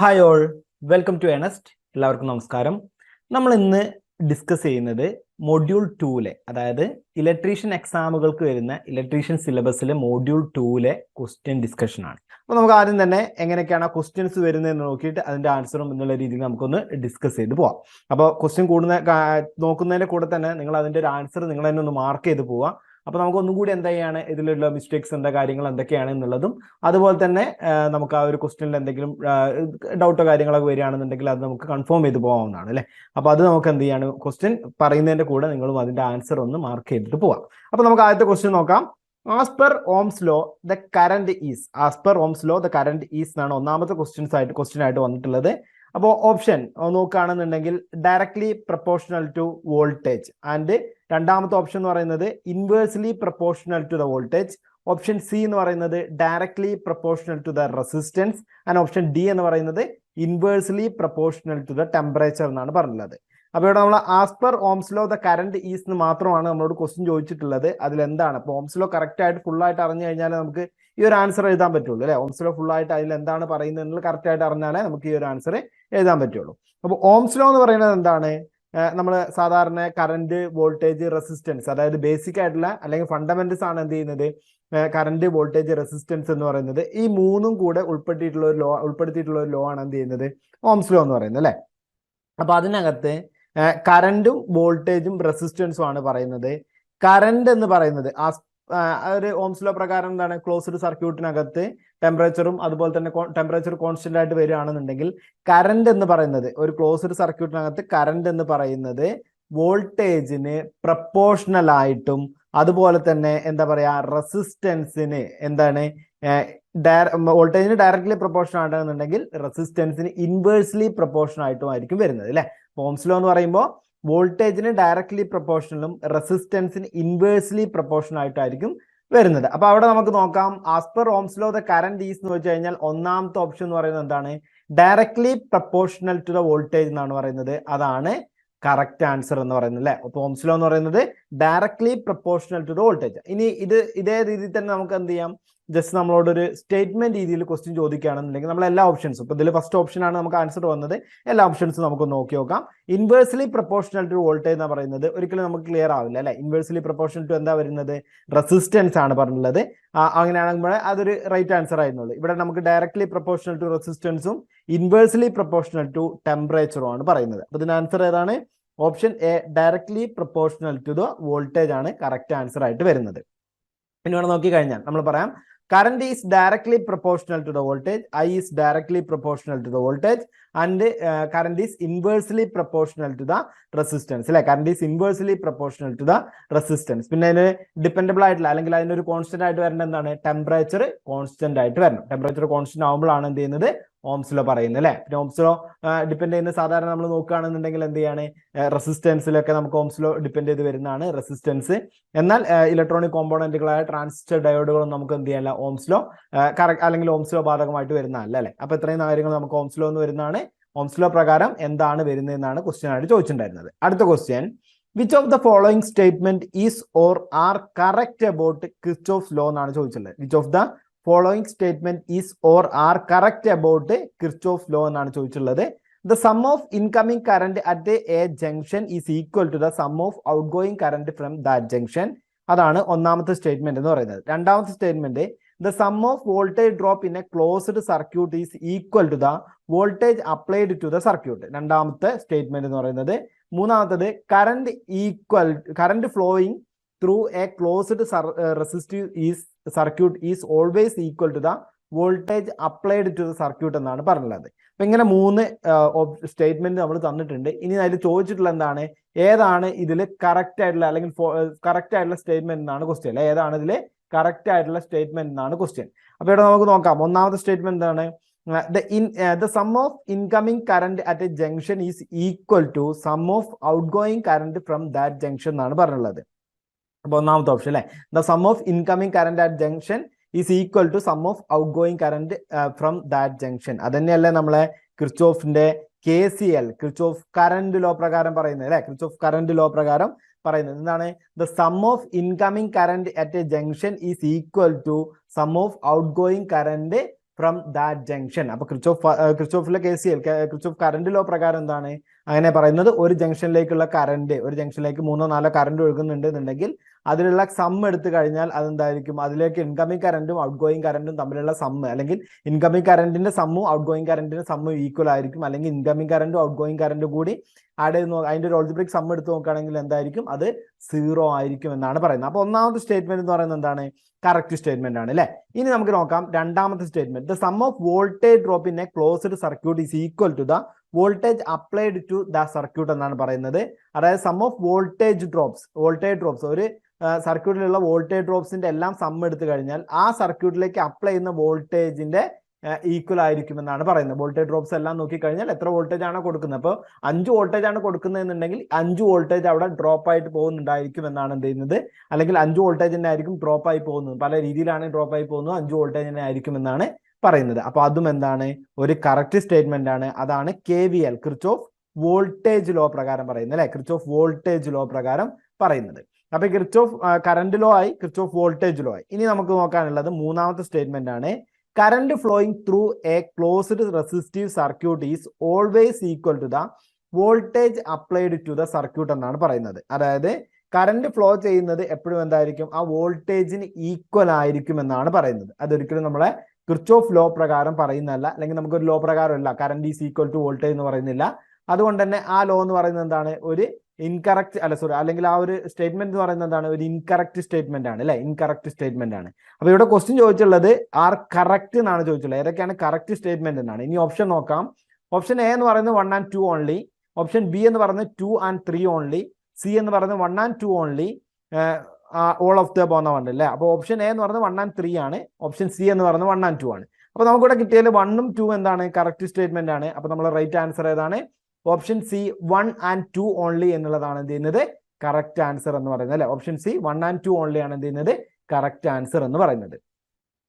Hi all, welcome to എനസ്റ്റ്. എല്ലാവർക്കും നമസ്കാരം. നമ്മൾ ഇന്ന് ഡിസ്കസ് ചെയ്യുന്നത് മൊഡ്യൂൾ 2 അതായത് ഇലക്ട്രീഷ്യൻ എക്സാമുകൾക്ക് വരുന്ന ഇലക്ട്രീഷ്യൻ സിലബസിലെ മൊഡ്യൂൾ 2 ക്വസ്റ്റ്യൻ ഡിസ്കഷൻ ആണ്. അപ്പോൾ നമുക്ക് ആദ്യം തന്നെ എങ്ങനെയൊക്കെയാണ് ആ ക്വസ്റ്റ്യൻസ് വരുന്നതെന്ന് നോക്കിയിട്ട് അതിന്റെ ആൻസറും എന്നുള്ള രീതിയിൽ നമുക്കൊന്ന് ഡിസ്കസ് ചെയ്ത് പോവാം. അപ്പോൾ ക്വസ്റ്റ്യൻ നോക്കുന്നതിന്റെ കൂടെ തന്നെ നിങ്ങൾ അതിന്റെ ഒരു ആൻസർ നിങ്ങൾ തന്നെ ഒന്ന് മാർക്ക് ചെയ്ത് പോവാം. അപ്പോൾ നമുക്ക് ഒന്നും കൂടി എന്തൊക്കെയാണ് ഇതിലുള്ള മിസ്റ്റേക്സ്, എന്താ കാര്യങ്ങൾ എന്തൊക്കെയാണ് എന്നുള്ളതും, അതുപോലെ തന്നെ നമുക്ക് ആ ഒരു ക്വസ്റ്റ്യനിൽ എന്തെങ്കിലും ഡൗട്ടോ കാര്യങ്ങളൊക്കെ വരികയാണെന്നുണ്ടെങ്കിൽ അത് നമുക്ക് കൺഫേം ചെയ്ത് പോകാവുന്നതാണ് അല്ലേ. അപ്പോൾ അത് നമുക്ക് എന്ത് ചെയ്യാണ്, ക്വസ്റ്റ്യൻ പറയുന്നതിന്റെ കൂടെ നിങ്ങളും അതിന്റെ ആൻസർ ഒന്ന് മാർക്ക് ചെയ്തിട്ട് പോവാം. അപ്പോൾ നമുക്ക് ആദ്യത്തെ ക്വസ്റ്റ്യൻ നോക്കാം. As per ohm's law the current is. As per ohm's law the current is എന്നാണ് ഒന്നാമത്തെ ക്വസ്റ്റ്യൻ ആയിട്ട് വന്നിട്ടുള്ളത്. അപ്പോൾ ഓപ്ഷൻ നോക്കുകയാണെന്നുണ്ടെങ്കിൽ directly proportional to voltage, and രണ്ടാമത്തെ ഓപ്ഷൻ എന്ന് പറയുന്നത് inversely proportional to the voltage. Option C എന്ന് പറയുന്നത് directly proportional to the resistance, and option D എന്ന് പറയുന്നത് inversely proportional to the temperature എന്നാണ് പറഞ്ഞിട്ടുള്ളത്. അപ്പോൾ ഇവിടെ നമ്മൾ as per ohm's law the current is എന്ന് മാത്രമാണ് നമ്മളോട് ക്വസ്റ്റ്യൻ ചോദിച്ചിട്ടുള്ളത്. അതിലെന്താണ് ഇപ്പോൾ ഓംസ് ലോ കറക്റ്റ് ആയിട്ട് ഫുൾ ആയിട്ട് അറിഞ്ഞു കഴിഞ്ഞാൽ നമുക്ക് ഈ ഒരു ആൻസർ എഴുതാൻ പറ്റുള്ളൂ അല്ലെ. ഓംസ് ലോ ഫുൾ ആയിട്ട് അതിൽ എന്താണ് പറയുന്നത് കറക്റ്റ് ആയിട്ട് അറിഞ്ഞാലേ നമുക്ക് ഈ ഒരു ആൻസർ എഴുതാൻ പറ്റുള്ളൂ. അപ്പോൾ ഓംസ് ലോ എന്ന് പറയുന്നത് എന്താണ്? നമ്മൾ സാധാരണ കറന്റ്, വോൾട്ടേജ്, റെസിസ്റ്റൻസ്, അതായത് ബേസിക് ആയിട്ടുള്ള അല്ലെങ്കിൽ ഫണ്ടമെന്റൽസ് ആണ് എന്ത് ചെയ്യുന്നത്, കറന്റ്, വോൾട്ടേജ്, റെസിസ്റ്റൻസ് എന്ന് പറയുന്നത്. ഈ മൂന്നും കൂടെ ഉൾപ്പെടുത്തിയിട്ടുള്ള ഒരു ലോ ആണ് എന്ത് ചെയ്യുന്നത്, ഓംസ് ലോ എന്ന് പറയുന്നത് അല്ലെ. അപ്പൊ അതിനകത്ത് കറന്റും വോൾട്ടേജും റെസിസ്റ്റൻസും ആണ് പറയുന്നത്. കറന്റ് എന്ന് പറയുന്നത് ഒരു ഓംസ് ലോ പ്രകാരം എന്താണ്, ക്ലോസ്ഡ് സർക്യൂട്ടിനകത്ത് ടെമ്പറേച്ചറും അതുപോലെ തന്നെ ടെമ്പറേച്ചർ കോൺസ്റ്റന്റ് ആയിട്ട് വരികയാണെന്നുണ്ടെങ്കിൽ കറന്റ് എന്ന് പറയുന്നത്, ഒരു ക്ലോസ്ഡ് സർക്യൂട്ടിനകത്ത് കറന്റ് എന്ന് പറയുന്നത് വോൾട്ടേജിന് പ്രപ്പോർഷണൽ ആയിട്ടും അതുപോലെ തന്നെ എന്താ പറയാ റെസിസ്റ്റൻസിന് എന്താണ്, വോൾട്ടേജിന് ഡയറക്ട്ലി പ്രപ്പോർഷണൽ ആണെന്നുണ്ടെങ്കിൽ റെസിസ്റ്റൻസിന് ഇൻവേഴ്സ്ലി പ്രപ്പോർഷണൽ ആയിട്ടും ആയിരിക്കും വരുന്നത് അല്ലെ. ഓംസ് ലോ എന്ന് പറയുമ്പോൾ വോൾട്ടേജിന് ഡയറക്ട്ലി പ്രപ്പോർഷണലും റെസിസ്റ്റൻസിന് ഇൻവേഴ്സ്ലി പ്രപ്പോർഷണൽ ആയിട്ടായിരിക്കും വരുന്നത്. അപ്പൊ അവിടെ നമുക്ക് നോക്കാം. As per ohm's law the current is എന്ന് വെച്ച് കഴിഞ്ഞാൽ ഒന്നാമത്തെ ഓപ്ഷൻ എന്ന് പറയുന്നത് എന്താണ്, directly proportional to the voltage എന്നാണ് പറയുന്നത്. അതാണ് കറക്റ്റ് ആൻസർ എന്ന് പറയുന്നത് അല്ലെ. അപ്പൊ ഓംസ് ലോ എന്ന് പറയുന്നത് directly proportional to the voltage. ഇനി ഇതേ രീതിയിൽ തന്നെ നമുക്ക് എന്ത് ചെയ്യാം, ജസ്റ്റ് നമ്മളോട് ഒരു സ്റ്റേറ്റ്മെന്റ് രീതിയിൽ ക്വസ്റ്റ്യൻ ചോദിക്കുകയാണെന്നുണ്ടെങ്കിൽ നമ്മൾ എല്ലാ ഓപ്ഷൻസും, ഇപ്പൊ ഇതിൽ ഫസ്റ്റ് ഓപ്ഷൻ ആണ് നമുക്ക് ആൻസർ വന്നത്, എല്ലാ ഓപ്ഷൻസും നമുക്ക് നോക്കി നോക്കാം. ഇൻവേഴ്സ്ലി പ്രപ്പോർഷണൽ ടു വോൾട്ടേജ് എന്ന് പറയുന്നത് ഒരിക്കലും നമുക്ക് ക്ലിയർ ആവില്ല അല്ലെ. ഇൻവേഴ്സ്ലി പ്രപ്പോർഷണൽ ടു എന്താ വരുന്നത്, റെസിസ്റ്റൻസ് ആണ് പറഞ്ഞിട്ടുള്ളത്. അങ്ങനെയാണെങ്കിൽ അതൊരു റൈറ്റ് ആൻസർ ആയിരുന്നുള്ളൂ. ഇവിടെ നമുക്ക് ഡയറക്ട്ലി പ്രപ്പോർഷണൽ ടു റെസിസ്റ്റൻസും ഇൻവേഴ്സ്ലി പ്രപ്പോർഷണൽ ടു ടെമ്പറേച്ചറും ആണ് പറയുന്നത്. അപ്പൊ ഇതിന്റെ ആൻസർ ഏതാണ്? Option A, directly proportional to the voltage ആണ് കറക്റ്റ് ആൻസർ ആയിട്ട് വരുന്നത്. പിന്നെ ഇവിടെ നോക്കി കഴിഞ്ഞാൽ നമ്മൾ പറയാം current is directly proportional to the voltage, I is directly proportional to the voltage, and current is inversely proportional to the resistance അല്ലെ. current is inversely proportional to the resistance. പിന്നെ അതിന് ഡിപ്പെൻഡബിൾ ആയിട്ടുള്ള അല്ലെങ്കിൽ അതിനൊരു കോൺസ്റ്റന്റ് ആയിട്ട് വരേണ്ട എന്താണ്, temperature constant ആയിട്ട് വരണം. ടെമ്പറേച്ചർ കോൺസ്റ്റന്റ് ആകുമ്പോഴാണ് എന്ത് ചെയ്യുന്നത്, ഓംസ് ലോ പറയുന്നത് അല്ലെ. പിന്നെ ഓംസ് ലോ ഡിപ്പെൻഡ് ചെയ്യുന്ന സാധാരണ നമ്മൾ നോക്കുകയാണെന്നുണ്ടെങ്കിൽ എന്ത് ചെയ്യാണ്, റെസിസ്റ്റൻസിലൊക്കെ നമുക്ക് ഓംസ് ലോ ഡിപ്പെൻഡ് ചെയ്ത് വരുന്നതാണ് റെസിസ്റ്റൻസ്. എന്നാൽ ഇലക്ട്രോണിക് കോമ്പോണന്റുകളായ ട്രാൻസിസ്റ്റർ ഡയോഡുകളും നമുക്ക് എന്ത് ചെയ്യാനില്ല, ഓംസ് ലോ അല്ലെങ്കിൽ ഓംസ് ലോ ബാധകമായിട്ട് വരുന്നതല്ല അല്ലെ. അപ്പൊ ഇത്രയും കാര്യങ്ങൾ നമുക്ക് ഓംസ് ലോ എന്ന് വരുന്നതാണ്. ഓംസ് ലോ പ്രകാരം എന്താണ് വരുന്നതെന്നാണ് ക്വസ്റ്റ്യൻ ആയിട്ട് ചോദിച്ചിട്ടുണ്ടായിരുന്നത്. അടുത്ത question, which of the following statement is or are correct about Kirchhoff's law എന്നാണ് ചോദിച്ചിട്ടുള്ളത്. Which of the following statement is or are correct about Kirchhoff's law എന്നാണ് ചോദിച്ചിട്ടുള്ളത്. The sum of incoming current at a junction is equal to the sum of outgoing current from that junction. അതാണ് ഒന്നാമത്തെ statement എന്ന് പറയുന്നത്. രണ്ടാമത്തെ statement, the sum of voltage drop in a closed circuit is equal to the voltage applied to the circuit. രണ്ടാമത്തെ statement എന്ന് പറയുന്നത്. മൂന്നാമത്തത്, current flowing through a closed resistive circuit is always equal to the voltage applied to the circuit എന്നാണ് പറഞ്ഞിട്ടുള്ളത്. അപ്പൊ ഇങ്ങനെ മൂന്ന് statement നമ്മൾ തന്നിട്ടുണ്ട്. ഇനി അതിൽ ചോദിച്ചിട്ടുള്ള എന്താണ്, ഏതാണ് ഇതിൽ കറക്റ്റ് ആയിട്ടുള്ള അല്ലെങ്കിൽ കറക്റ്റ് ആയിട്ടുള്ള സ്റ്റേറ്റ്മെന്റ് എന്നാണ് ക്വസ്റ്റ്യൻ അല്ലെ. ഏതാണ് ഇതിൽ കറക്റ്റ് ആയിട്ടുള്ള സ്റ്റേറ്റ്മെന്റ് എന്നാണ് ക്വസ്റ്റ്യൻ. അപ്പൊ ഇവിടെ നമുക്ക് നോക്കാം. ഒന്നാമത്തെ സ്റ്റേറ്റ്മെന്റ് എന്താണ്, the sum of incoming current at a junction is equal to sum of outgoing current from that junction എന്നാണ് പറഞ്ഞിട്ടുള്ളത്. അപ്പൊ ഒന്നാമത്തെ ഓപ്ഷൻ അല്ലെ, the sum of incoming current at junction is equal to sum of outgoing current from that junction. അതന്നെയല്ലേ നമ്മളെ കിർച്ചോഫിന്റെ KCL, Kirchhoff current law പ്രകാരം പറയുന്നത് അല്ലെ. Kirchhoff current law പ്രകാരം പറയുന്നത് എന്താണ്, the sum of incoming current at a junction is equal to sum of outgoing current from that junction. അപ്പൊ ക്രിച്ചോഫിലെ KCL, Kirchhoff current law പ്രകാരം എന്താണ് അങ്ങനെ പറയുന്നത്? ഒരു ജംഗ്ഷനിലേക്കുള്ള കറന്റ്, ഒരു ജംഗ്ഷനിലേക്ക് 3-4 കറന്റ് ഒഴുകുന്നുണ്ടെന്നുണ്ടെങ്കിൽ അതിലുള്ള സം എടുത്തു കഴിഞ്ഞാൽ അതെന്തായിരിക്കും? അതിലേക്ക് ഇൻകമിംഗ് കറന്റും ഔട്ട് ഗോയിങ് കറന്റും തമ്മിലുള്ള സമ്മ്, അല്ലെങ്കിൽ ഇൻകമിംഗ് കറന്റിന്റെ സമ്മും ഔട്ട് ഗോയിങ് കറന്റിന്റെ സമ്മും ഈക്വൽ ആയിരിക്കും. അല്ലെങ്കിൽ ഇൻകമിംഗ് കറന്റും ഔട്ട് ഗോയിങ് കറന്റും കൂടി ആഡ് ചെയ്ത് അതിന്റെ ഒരു ഓൾജിബ്രിക് സം എടുത്ത് നോക്കുകയാണെങ്കിൽ എന്തായിരിക്കും? അത് 0 ആയിരിക്കും എന്നാണ് പറയുന്നത്. അപ്പൊ ഒന്നാമത്തെ സ്റ്റേറ്റ്മെന്റ് എന്ന് പറയുന്നത് എന്താണ്? കറക്റ്റ് സ്റ്റേറ്റ്മെന്റ് ആണ് അല്ലെ. ഇനി നമുക്ക് നോക്കാം രണ്ടാമത്തെ statement. The sum of voltage drop in a closed circuit is equal to the voltage applied to the circuit എന്നാണ് പറയുന്നത്. അതായത് സം ഓഫ് വോൾട്ടേജ് ഡ്രോപ്സ് ഒരു സർക്യൂട്ടിലുള്ള വോൾട്ടേജ് ഡ്രോപ്സിന്റെ എല്ലാം സം എടുത്തു കഴിഞ്ഞാൽ ആ സർക്യൂട്ടിലേക്ക് അപ്ലൈ ചെയ്യുന്ന വോൾട്ടേജിന്റെ ഈക്വൽ ആയിരിക്കും എന്നാണ് പറയുന്നത്. വോൾട്ടേജ് ഡ്രോപ്സ് എല്ലാം നോക്കിക്കഴിഞ്ഞാൽ എത്ര വോൾട്ടേജ് ആണ് കൊടുക്കുന്നത്? അപ്പോൾ 5 വോൾട്ടേജ് ആണ് കൊടുക്കുന്നതെന്നുണ്ടെങ്കിൽ 5 വോൾട്ടേജ് അവിടെ ഡ്രോപ്പ് ആയിട്ട് പോകുന്നുണ്ടായിരിക്കും എന്നാണ് എന്ത് ചെയ്യുന്നത്? അല്ലെങ്കിൽ 5 വോൾട്ടേജ് തന്നെ ആയിരിക്കും ഡ്രോപ്പ് ആയി പോകുന്നത്. പല രീതിയിലാണ് ഡ്രോപ്പ് ആയി പോകുന്നത്. 5 വോൾട്ടേജ് തന്നെ ആയിരിക്കും എന്നാണ് പറയുന്നത്. അപ്പൊ അതും എന്താണ്? ഒരു കറക്റ്റ് സ്റ്റേറ്റ്മെന്റ് ആണ്. അതാണ് KVL, കിർച്ചോഫ് വോൾട്ടേജ് ലോ പ്രകാരം പറയുന്നത് അല്ലെ. കിർച്ചോഫ് വോൾട്ടേജ് ലോ പ്രകാരം പറയുന്നത്. അപ്പൊ കിർച്ചോഫ് കറന്റ് ലോ ആയി, കിർച്ചോഫ് വോൾട്ടേജ് ലോ ആയി. ഇനി നമുക്ക് നോക്കാനുള്ളത് മൂന്നാമത്തെ സ്റ്റേറ്റ്മെന്റ് ആണ്. Current flowing through a closed resistive circuit is always equal to the voltage applied to the circuit എന്നാണ് പറയുന്നത്. അതായത് കറന്റ് ഫ്ലോ ചെയ്യുന്നത് എപ്പോഴും എന്തായിരിക്കും? ആ വോൾട്ടേജിന് ഈക്വൽ ആയിരിക്കും എന്നാണ് പറയുന്നത്. അതൊരിക്കലും നമ്മളെ കിർച്ചോഫ് ലോ പ്രകാരം പറയുന്നതല്ല, അല്ലെങ്കിൽ നമുക്കൊരു ലോ പ്രകാരമല്ല current is equal to voltage എന്ന് പറയുന്നില്ല. അതുകൊണ്ട് തന്നെ ആ ലോ എന്ന് പറയുന്നത് എന്താണ്? ഒരു ഇൻകറക്റ്റ് അല്ലെങ്കിൽ ആ ഒരു സ്റ്റേറ്റ്മെന്റ് എന്ന് പറയുന്നത് എന്താണ്? ഒരു ഇൻകറക്റ്റ് സ്റ്റേറ്റ്മെന്റ് ആണ് അല്ലെ. ഇൻകറക്റ്റ് സ്റ്റേറ്റ്മെന്റ് ആണ്. അപ്പൊ ഇവിടെ ക്വസ്റ്റ്യൻ ചോദിച്ചുള്ളത് ആർ കറക്റ്റ് എന്നാണ് ചോദിച്ചുള്ളത്. ഏതൊക്കെയാണ് കറക്റ്റ് സ്റ്റേറ്റ്മെന്റ് എന്നാണ്. ഇനി ഓപ്ഷൻ നോക്കാം. ഓപ്ഷൻ എ എന്ന് പറയുന്നത് 1 and 2 ഓൺലി, ഓപ്ഷൻ ബി എന്ന് പറയുന്നത് 2 and 3 ഓൺലി, സി എന്ന് പറയുന്നത് 1 and 2 only, all of the പോകുന്ന ഉണ്ട് അല്ലേ. അപ്പോൾ ഓപ്ഷൻ എ എന്ന് പറയുന്നത് 1 and 3 ആണ്, ഓപ്ഷൻ സി എന്ന് പറയുന്നത് 1 and 2 ആണ്. അപ്പൊ നമുക്കിവിടെ കിട്ടിയാൽ 1ഉം 2 എന്താണ്? കറക്റ്റ് സ്റ്റേറ്റ്മെന്റ് ആണ്. അപ്പൊ നമ്മൾ റൈറ്റ് ആൻസർ ഏതാണ്? ഓപ്ഷൻ സി 1 and 2 ഓൺലി എന്നുള്ളതാണ് എന്ത് ചെയ്യുന്നത്? കറക്റ്റ് ആൻസർ എന്ന് പറയുന്നത് അല്ലെ. ഓപ്ഷൻ സി 1 and 2 ഓൺലി ആണ് എന്ത് ചെയ്യുന്നത്? കറക്റ്റ് ആൻസർ എന്ന് പറയുന്നത്.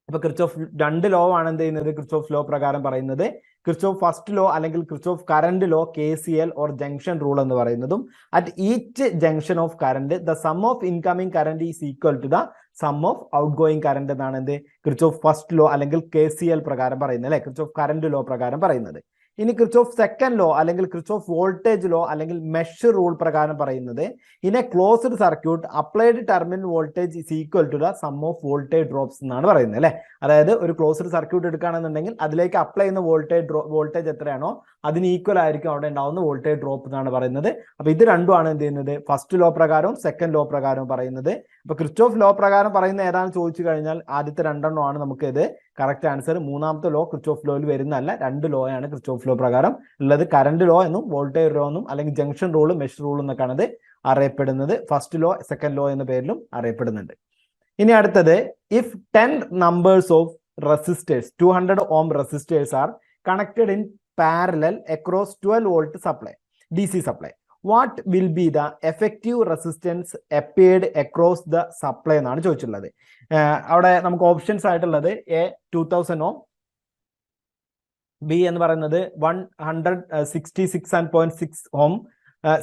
അപ്പൊ കിർച്ചോഫ് 2 ലോ ആണ് എന്ത് ചെയ്യുന്നത്? കിർച്ചോഫ് ലോ പ്രകാരം പറയുന്നത്. കിർച്ചോഫ് ഫസ്റ്റ് ലോ അല്ലെങ്കിൽ Kirchhoff current law, KCL or junction rule എന്ന് പറയുന്നതും at each junction of current the sum of incoming current is equal to the sum of outgoing current എന്നാണ് എന്ത്? Kirchhoff first law അല്ലെങ്കിൽ KCL പ്രകാരം പറയുന്നത് അല്ലെ. Kirchhoff current law പ്രകാരം പറയുന്നത്. ഇനി കിർച്ചോഫ് സെക്കൻഡ് ലോ അല്ലെങ്കിൽ കിർച്ചോഫ് വോൾട്ടേജ് ലോ അല്ലെങ്കിൽ മെഷ് റൂൾ പ്രകാരം പറയുന്നത് in a closed circuit applied terminal voltage is equal to the sum of voltage drops എന്നാണ് പറയുന്നത് അല്ലെ. അതായത് ഒരു ക്ലോസ്ഡ് സർക്യൂട്ട് എടുക്കുകയാണെന്നുണ്ടെങ്കിൽ അതിലേക്ക് അപ്ലൈ ചെയ്യുന്ന വോൾട്ടേജ് എത്രയാണോ അതിന് ഈക്വൽ ആയിരിക്കും അവിടെ ഉണ്ടാവുന്ന വോൾട്ടേജ് ഡ്രോപ്പ് എന്നാണ് പറയുന്നത്. അപ്പൊ ഇത് രണ്ടുമാണ് എന്ത് ചെയ്യുന്നത്? ഫസ്റ്റ് ലോ പ്രകാരവും സെക്കൻഡ് ലോ പ്രകാരവും പറയുന്നത്. അപ്പൊ കിർച്ചോഫ് ലോ പ്രകാരം പറയുന്ന ഏതാണെന്ന് ചോദിച്ചു കഴിഞ്ഞാൽ ആദ്യത്തെ 2 നമുക്ക് ഇത് കറക്റ്റ് ആൻസർ. മൂന്നാമത്തെ ലോ കിർച്ചോഫ് ലോയിൽ വരുന്നതല്ല. 2 ലോ ആണ് കിർച്ചോഫ് ലോ പ്രകാരം ഉള്ളത്. കറന്റ് ലോ എന്നും വോൾട്ടേജ് ലോ എന്നും അല്ലെങ്കിൽ ജംഗ്ഷൻ റൂൾ, മെഷ് റൂൾ എന്നൊക്കെയാണ് ഇത് അറിയപ്പെടുന്നത്. ഫസ്റ്റ് ലോ, സെക്കൻഡ് ലോ എന്ന പേരിലും അറിയപ്പെടുന്നുണ്ട്. ഇനി അടുത്തത്, if 10 numbers of resistors 200 ohm resistors are connected in parallel across 12 volt supply, DC supply, what will be the effective resistance appeared across the supply എന്നാണ് ചോദിച്ചിട്ടുള്ളത്. അവിടെ നമുക്ക് ഓപ്ഷൻസ് ആയിട്ടുള്ളത് എ 2000 ohm, ബി എന്ന് പറയുന്നത് 166.6 ohm,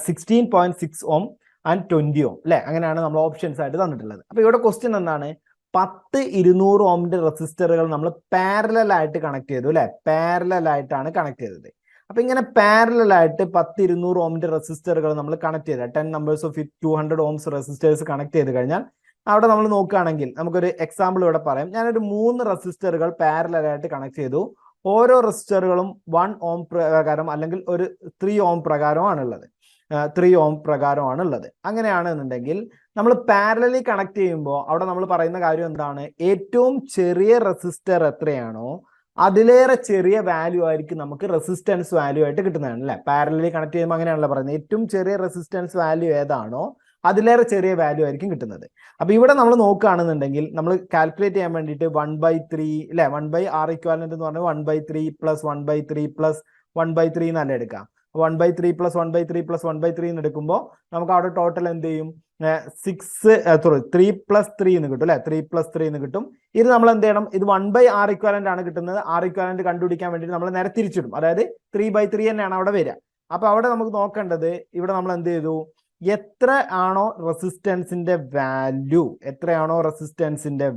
16.6 ohm ആൻഡ് 20 ohm അല്ലെ. അങ്ങനെയാണ് നമ്മൾ ഓപ്ഷൻസ് ആയിട്ട് തന്നിട്ടുള്ളത്. അപ്പൊ ഇവിടെ ക്വസ്റ്റ്യൻ എന്താണ്? 10-200 ohmന്റെ റെസിസ്റ്ററുകൾ നമ്മൾ പാരലൽ ആയിട്ട് കണക്ട് ചെയ്തു അല്ലെ. പാരലൽ ആയിട്ടാണ് കണക്ട് ചെയ്തത്. അപ്പൊ ഇങ്ങനെ പാരലൽ ആയിട്ട് 10-200 ohmന്റെ റെസിസ്റ്ററുകൾ നമ്മൾ കണക്ട് ചെയ്ത 10 numbers of 200 ohms resistors connect ചെയ്ത് കഴിഞ്ഞാൽ അവിടെ നമ്മൾ നോക്കുകയാണെങ്കിൽ നമുക്കൊരു എക്സാമ്പിൾ ഇവിടെ പറയാം. ഞാനൊരു 3 റെസിസ്റ്ററുകൾ പാരലൽ ആയിട്ട് കണക്ട് ചെയ്തു. ഓരോ റെസിസ്റ്ററുകളും 1 ohm പ്രകാരം അല്ലെങ്കിൽ ഒരു 3 ohm പ്രകാരമാണുള്ളത്. 3 ohm പ്രകാരമാണുള്ളത്. അങ്ങനെയാണെന്നുണ്ടെങ്കിൽ നമ്മൾ പാരലലി കണക്ട് ചെയ്യുമ്പോൾ അവിടെ നമ്മൾ പറയുന്ന കാര്യം എന്താണ്? ഏറ്റവും ചെറിയ റെസിസ്റ്റർ എത്രയാണോ അതിലേറെ ചെറിയ വാല്യൂ ആയിരിക്കും നമുക്ക് റെസിസ്റ്റൻസ് വാല്യൂ ആയിട്ട് കിട്ടുന്നതാണ് അല്ലെ. പാരലലി കണക്ട് ചെയ്യുമ്പോൾ അങ്ങനെയാണല്ലോ പറയുന്നത്. ഏറ്റവും ചെറിയ റെസിസ്റ്റൻസ് വാല്യൂ ഏതാണോ അതിലേറെ ചെറിയ വാല്യൂ ആയിരിക്കും കിട്ടുന്നത്. അപ്പൊ ഇവിടെ നമ്മൾ നോക്കുകയാണെന്നുണ്ടെങ്കിൽ നമ്മൾ കാൽക്കുലേറ്റ് ചെയ്യാൻ വേണ്ടിയിട്ട് 1/3 അല്ലെ, 1/R ഇക്വാലന്റ് എന്ന് പറഞ്ഞാൽ 1/3 + 1/3 + 1/3 എന്നല്ല എടുക്കാം. 1/3 + 1/3 + 1/3 എന്ന് എടുക്കുമ്പോൾ നമുക്ക് അവിടെ ടോട്ടൽ എന്ത് ചെയ്യും? 3 + 3 എന്ന് കിട്ടും അല്ലെ. 3 + 3 എന്ന് കിട്ടും. ഇത് നമ്മൾ എന്ത് ചെയ്യണം? ഇത് 1/R ഇക്വാലന്റ് ആണ് കിട്ടുന്നത്. R ഇക്വാലന്റ് കണ്ടുപിടിക്കാൻ വേണ്ടിയിട്ട് നമ്മൾ നേരെ തിരിച്ചിടും. അതായത് 3/3 തന്നെയാണ് അവിടെ വരിക. അപ്പൊ അവിടെ നമുക്ക് നോക്കേണ്ടത് ഇവിടെ നമ്മൾ എന്ത് ചെയ്തു? എത്രയാണോ റെസിസ്റ്റൻസിന്റെ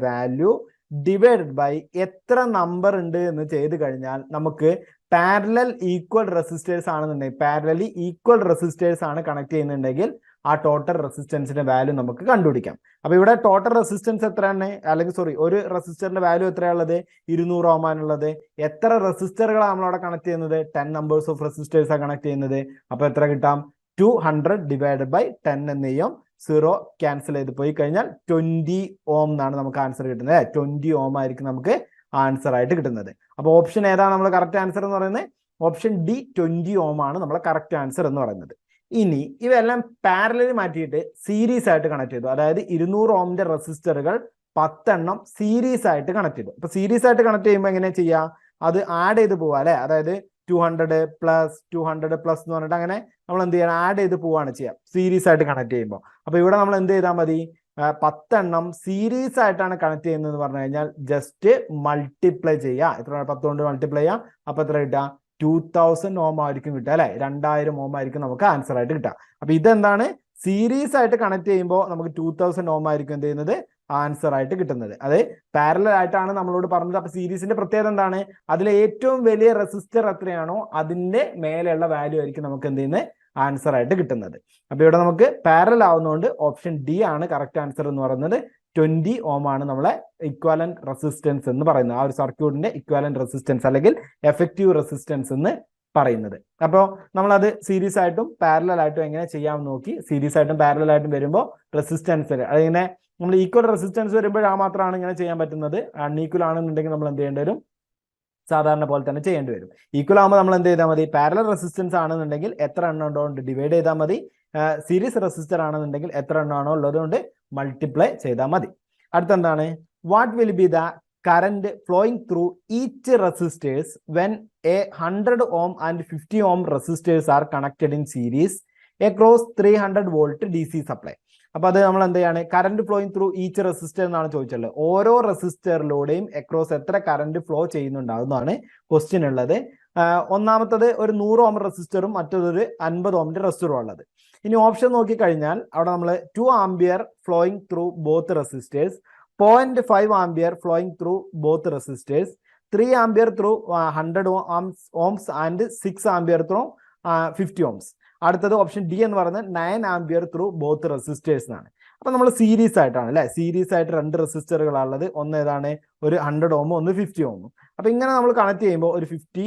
വാല്യൂ ഡിവൈഡഡ് ബൈ എത്ര നമ്പർ ഉണ്ട് എന്ന് ചെയ്ത് കഴിഞ്ഞാൽ നമുക്ക് പാരലൽ ഈക്വൽ റെസിസ്റ്റേഴ്സ് ആണെന്നുണ്ടെങ്കിൽ പാരലലി ഈക്വൽ റെസിസ്റ്റേഴ്സ് ആണ് കണക്ട് ചെയ്യുന്നുണ്ടെങ്കിൽ ആ ടോട്ടൽ റെസിസ്റ്റൻസിന്റെ വാല്യൂ നമുക്ക് കണ്ടുപിടിക്കാം. അപ്പൊ ഇവിടെ ടോട്ടൽ റെസിസ്റ്റൻസ് എത്രയാണ്, അല്ലെങ്കിൽ സോറി ഒരു റെസിസ്റ്ററിന്റെ വാല്യൂ എത്രയാണുള്ളത്, 200 ഓം ആണുള്ളത്. എത്ര റെസിസ്റ്ററുകളാണ് നമ്മളവിടെ കണക്ട് ചെയ്യുന്നത്, 10 നമ്പേഴ്സ് ഓഫ് റെസിസ്റ്റേഴ്സ് ആണ് കണക്ട് ചെയ്യുന്നത്. അപ്പൊ എത്ര കിട്ടാം, 200 ഡിവൈഡഡ് ബൈ 10 എന്ന് ചെയ്യും. 0 ക്യാൻസൽ ചെയ്ത് പോയി കഴിഞ്ഞാൽ 20 ഓം എന്നാണ് നമുക്ക് ആൻസർ കിട്ടുന്നത്. 20 ഓം ആയിരിക്കും നമുക്ക് ആൻസർ ആയിട്ട് കിട്ടുന്നത്. അപ്പൊ ഓപ്ഷൻ ഏതാണ് നമ്മൾ കറക്റ്റ് ആൻസർ എന്ന് പറയുന്നത്, ഓപ്ഷൻ ഡി 20 ഓം ആണ് നമ്മളെ കറക്റ്റ് ആൻസർ എന്ന് പറയുന്നത്. ഇനി ഇവയെല്ലാം പാരലൽ മാറ്റിയിട്ട് സീരീസ് ആയിട്ട് കണക്ട് ചെയ്തു. അതായത് 200 ഓമിന്റെ റെസിസ്റ്ററുകൾ 10 എണ്ണം സീരീസ് ആയിട്ട് കണക്ട് ചെയ്തു. അപ്പൊ സീരീസ് ആയിട്ട് കണക്ട് ചെയ്യുമ്പോൾ എങ്ങനെ ചെയ്യാം, അത് ആഡ് ചെയ്ത് പോവാ അല്ലെ. അതായത് 200 പ്ലസ് 200 പ്ലസ് എന്ന് പറഞ്ഞിട്ട് അങ്ങനെ നമ്മൾ എന്ത് ചെയ്യണം, ആഡ് ചെയ്ത് പോവാണ് ചെയ്യാം സീരീസ് ആയിട്ട് കണക്ട് ചെയ്യുമ്പോൾ. അപ്പൊ ഇവിടെ നമ്മൾ എന്ത് ചെയ്താൽ മതി, 10 എണ്ണം സീരീസ് ആയിട്ടാണ് കണക്ട് ചെയ്യുന്നത് എന്ന് പറഞ്ഞു കഴിഞ്ഞാൽ ജസ്റ്റ് മൾട്ടിപ്ലൈ ചെയ്യുക. എത്ര 10 കൊണ്ട് മൾട്ടിപ്ലൈ ചെയ്യാം. അപ്പൊ എത്ര കിട്ടുക, 2000 ഓം ആയിരിക്കും കിട്ടുക അല്ലെ. 2000 ഓം ആയിരിക്കും നമുക്ക് ആൻസർ ആയിട്ട് കിട്ടുക. അപ്പൊ ഇതെന്താണ്, സീരീസ് ആയിട്ട് കണക്ട് ചെയ്യുമ്പോൾ നമുക്ക് 2000 ഓം ആയിരിക്കും എന്ത് ചെയ്യുന്നത്, ആൻസർ ആയിട്ട് കിട്ടുന്നത്. അത് പാരലൽ ആയിട്ടാണ് നമ്മളോട് പറഞ്ഞത്. അപ്പൊ സീരീസിന്റെ പ്രത്യേകത എന്താണ്, അതിലെ ഏറ്റവും വലിയ റെസിസ്റ്റർ എത്രയാണോ അതിന്റെ മേലെയുള്ള വാല്യൂ ആയിരിക്കും നമുക്ക് എന്ത് ചെയ്യുന്നത്, ആൻസർ ആയിട്ട് കിട്ടുന്നത്. അപ്പൊ ഇവിടെ നമുക്ക് പാരലൽ ആവുന്നതുകൊണ്ട് ഓപ്ഷൻ ഡി ആണ് കറക്റ്റ് ആൻസർ എന്ന് പറയുന്നത്. 20 ഓം ആണ് നമ്മളെ ഇക്വാലന്റ് റെസിസ്റ്റൻസ് എന്ന് പറയുന്നത്. ആ ഒരു സർക്യൂട്ടിന്റെ ഇക്വാലന്റ് റെസിസ്റ്റൻസ് അല്ലെങ്കിൽ എഫക്റ്റീവ് റെസിസ്റ്റൻസ് എന്ന് പറയുന്നത്. അപ്പോൾ നമ്മളത് സീരീസ് ആയിട്ടും പാരലൽ ആയിട്ടും എങ്ങനെ ചെയ്യാമെന്ന് നോക്കി. സീരീസ് ആയിട്ടും പാരലൽ ആയിട്ടും വരുമ്പോൾ റെസിസ്റ്റൻസ് അതിങ്ങനെ നമ്മൾ ഈക്വൽ റെസിസ്റ്റൻസ് വരുമ്പോൾ ആ മാത്രമാണ് ഇങ്ങനെ ചെയ്യാൻ പറ്റുന്നത്. അൺഈക്വൽ ആണെന്നുണ്ടെങ്കിൽ നമ്മൾ എന്ത് ചെയ്യേണ്ടി വരും, സാധാരണ പോലെ തന്നെ ചെയ്യേണ്ടി വരും. ഈക്വൽ ആകുമ്പോൾ നമ്മൾ എന്ത് ചെയ്താൽ മതി, പാരലൽ റെസിസ്റ്റൻസ് ആണെന്നുണ്ടെങ്കിൽ എത്ര എണ്ണം ഉണ്ടോ ഡിവൈഡ് ചെയ്താൽ മതി. സീരീസ് റെസിസ്റ്റർ ആണെന്നുണ്ടെങ്കിൽ എത്ര എണ്ണമാണോ ഉള്ളത് കൊണ്ട് മൾട്ടിപ്ലൈ ചെയ്താൽ മതി. അടുത്തെന്താണ്, what will be the current flowing through each resistors when a 100 ohm and 50 ohm resistors are connected in series across 300 volt DC supply. അപ്പൊ അത് നമ്മൾ എന്ത് ചെയ്യാണ്, current flowing through each resistor എന്നാണ് ചോദിച്ചുള്ളത്. ഓരോ റെസിസ്റ്ററിലൂടെയും അക്രോസ് എത്ര കറന്റ് ഫ്ലോ ചെയ്യുന്നുണ്ടാവുന്നതാണ് ക്വസ്റ്റ്യൻ ഉള്ളത്. ഒന്നാമത്തത് ഒരു 100 ഓം റെസിസ്റ്ററും മറ്റൊരു 50 ഓമിന്റെ റെസിസ്റ്ററും ഉള്ളത്. ഇനി ഓപ്ഷൻ നോക്കിക്കഴിഞ്ഞാൽ അവിടെ നമ്മൾ 2 ampere flowing through both resistors, 0.5 ampere flowing through both resistors, 3 ampere through 100 ohms and 6 ampere through 50 ohms. അടുത്തത് ഓപ്ഷൻ ഡി എന്ന് പറയുന്നത് 9 ആംപിയർ ത്രൂ ബോത്ത് റെസിസ്റ്റേഴ്സ് എന്നാണ്. അപ്പൊ നമ്മൾ സീരീസ് ആയിട്ടാണ് അല്ലെ, സീരീസ് ആയിട്ട് 2 റെസിസ്റ്ററുകളാണുള്ളത്. ഒന്ന് ഏതാണ്, ഒരു 100 ഓമും ഒന്ന് 50 ഓമും. അപ്പൊ ഇങ്ങനെ നമ്മൾ കണക്ട് ചെയ്യുമ്പോൾ ഒരു 50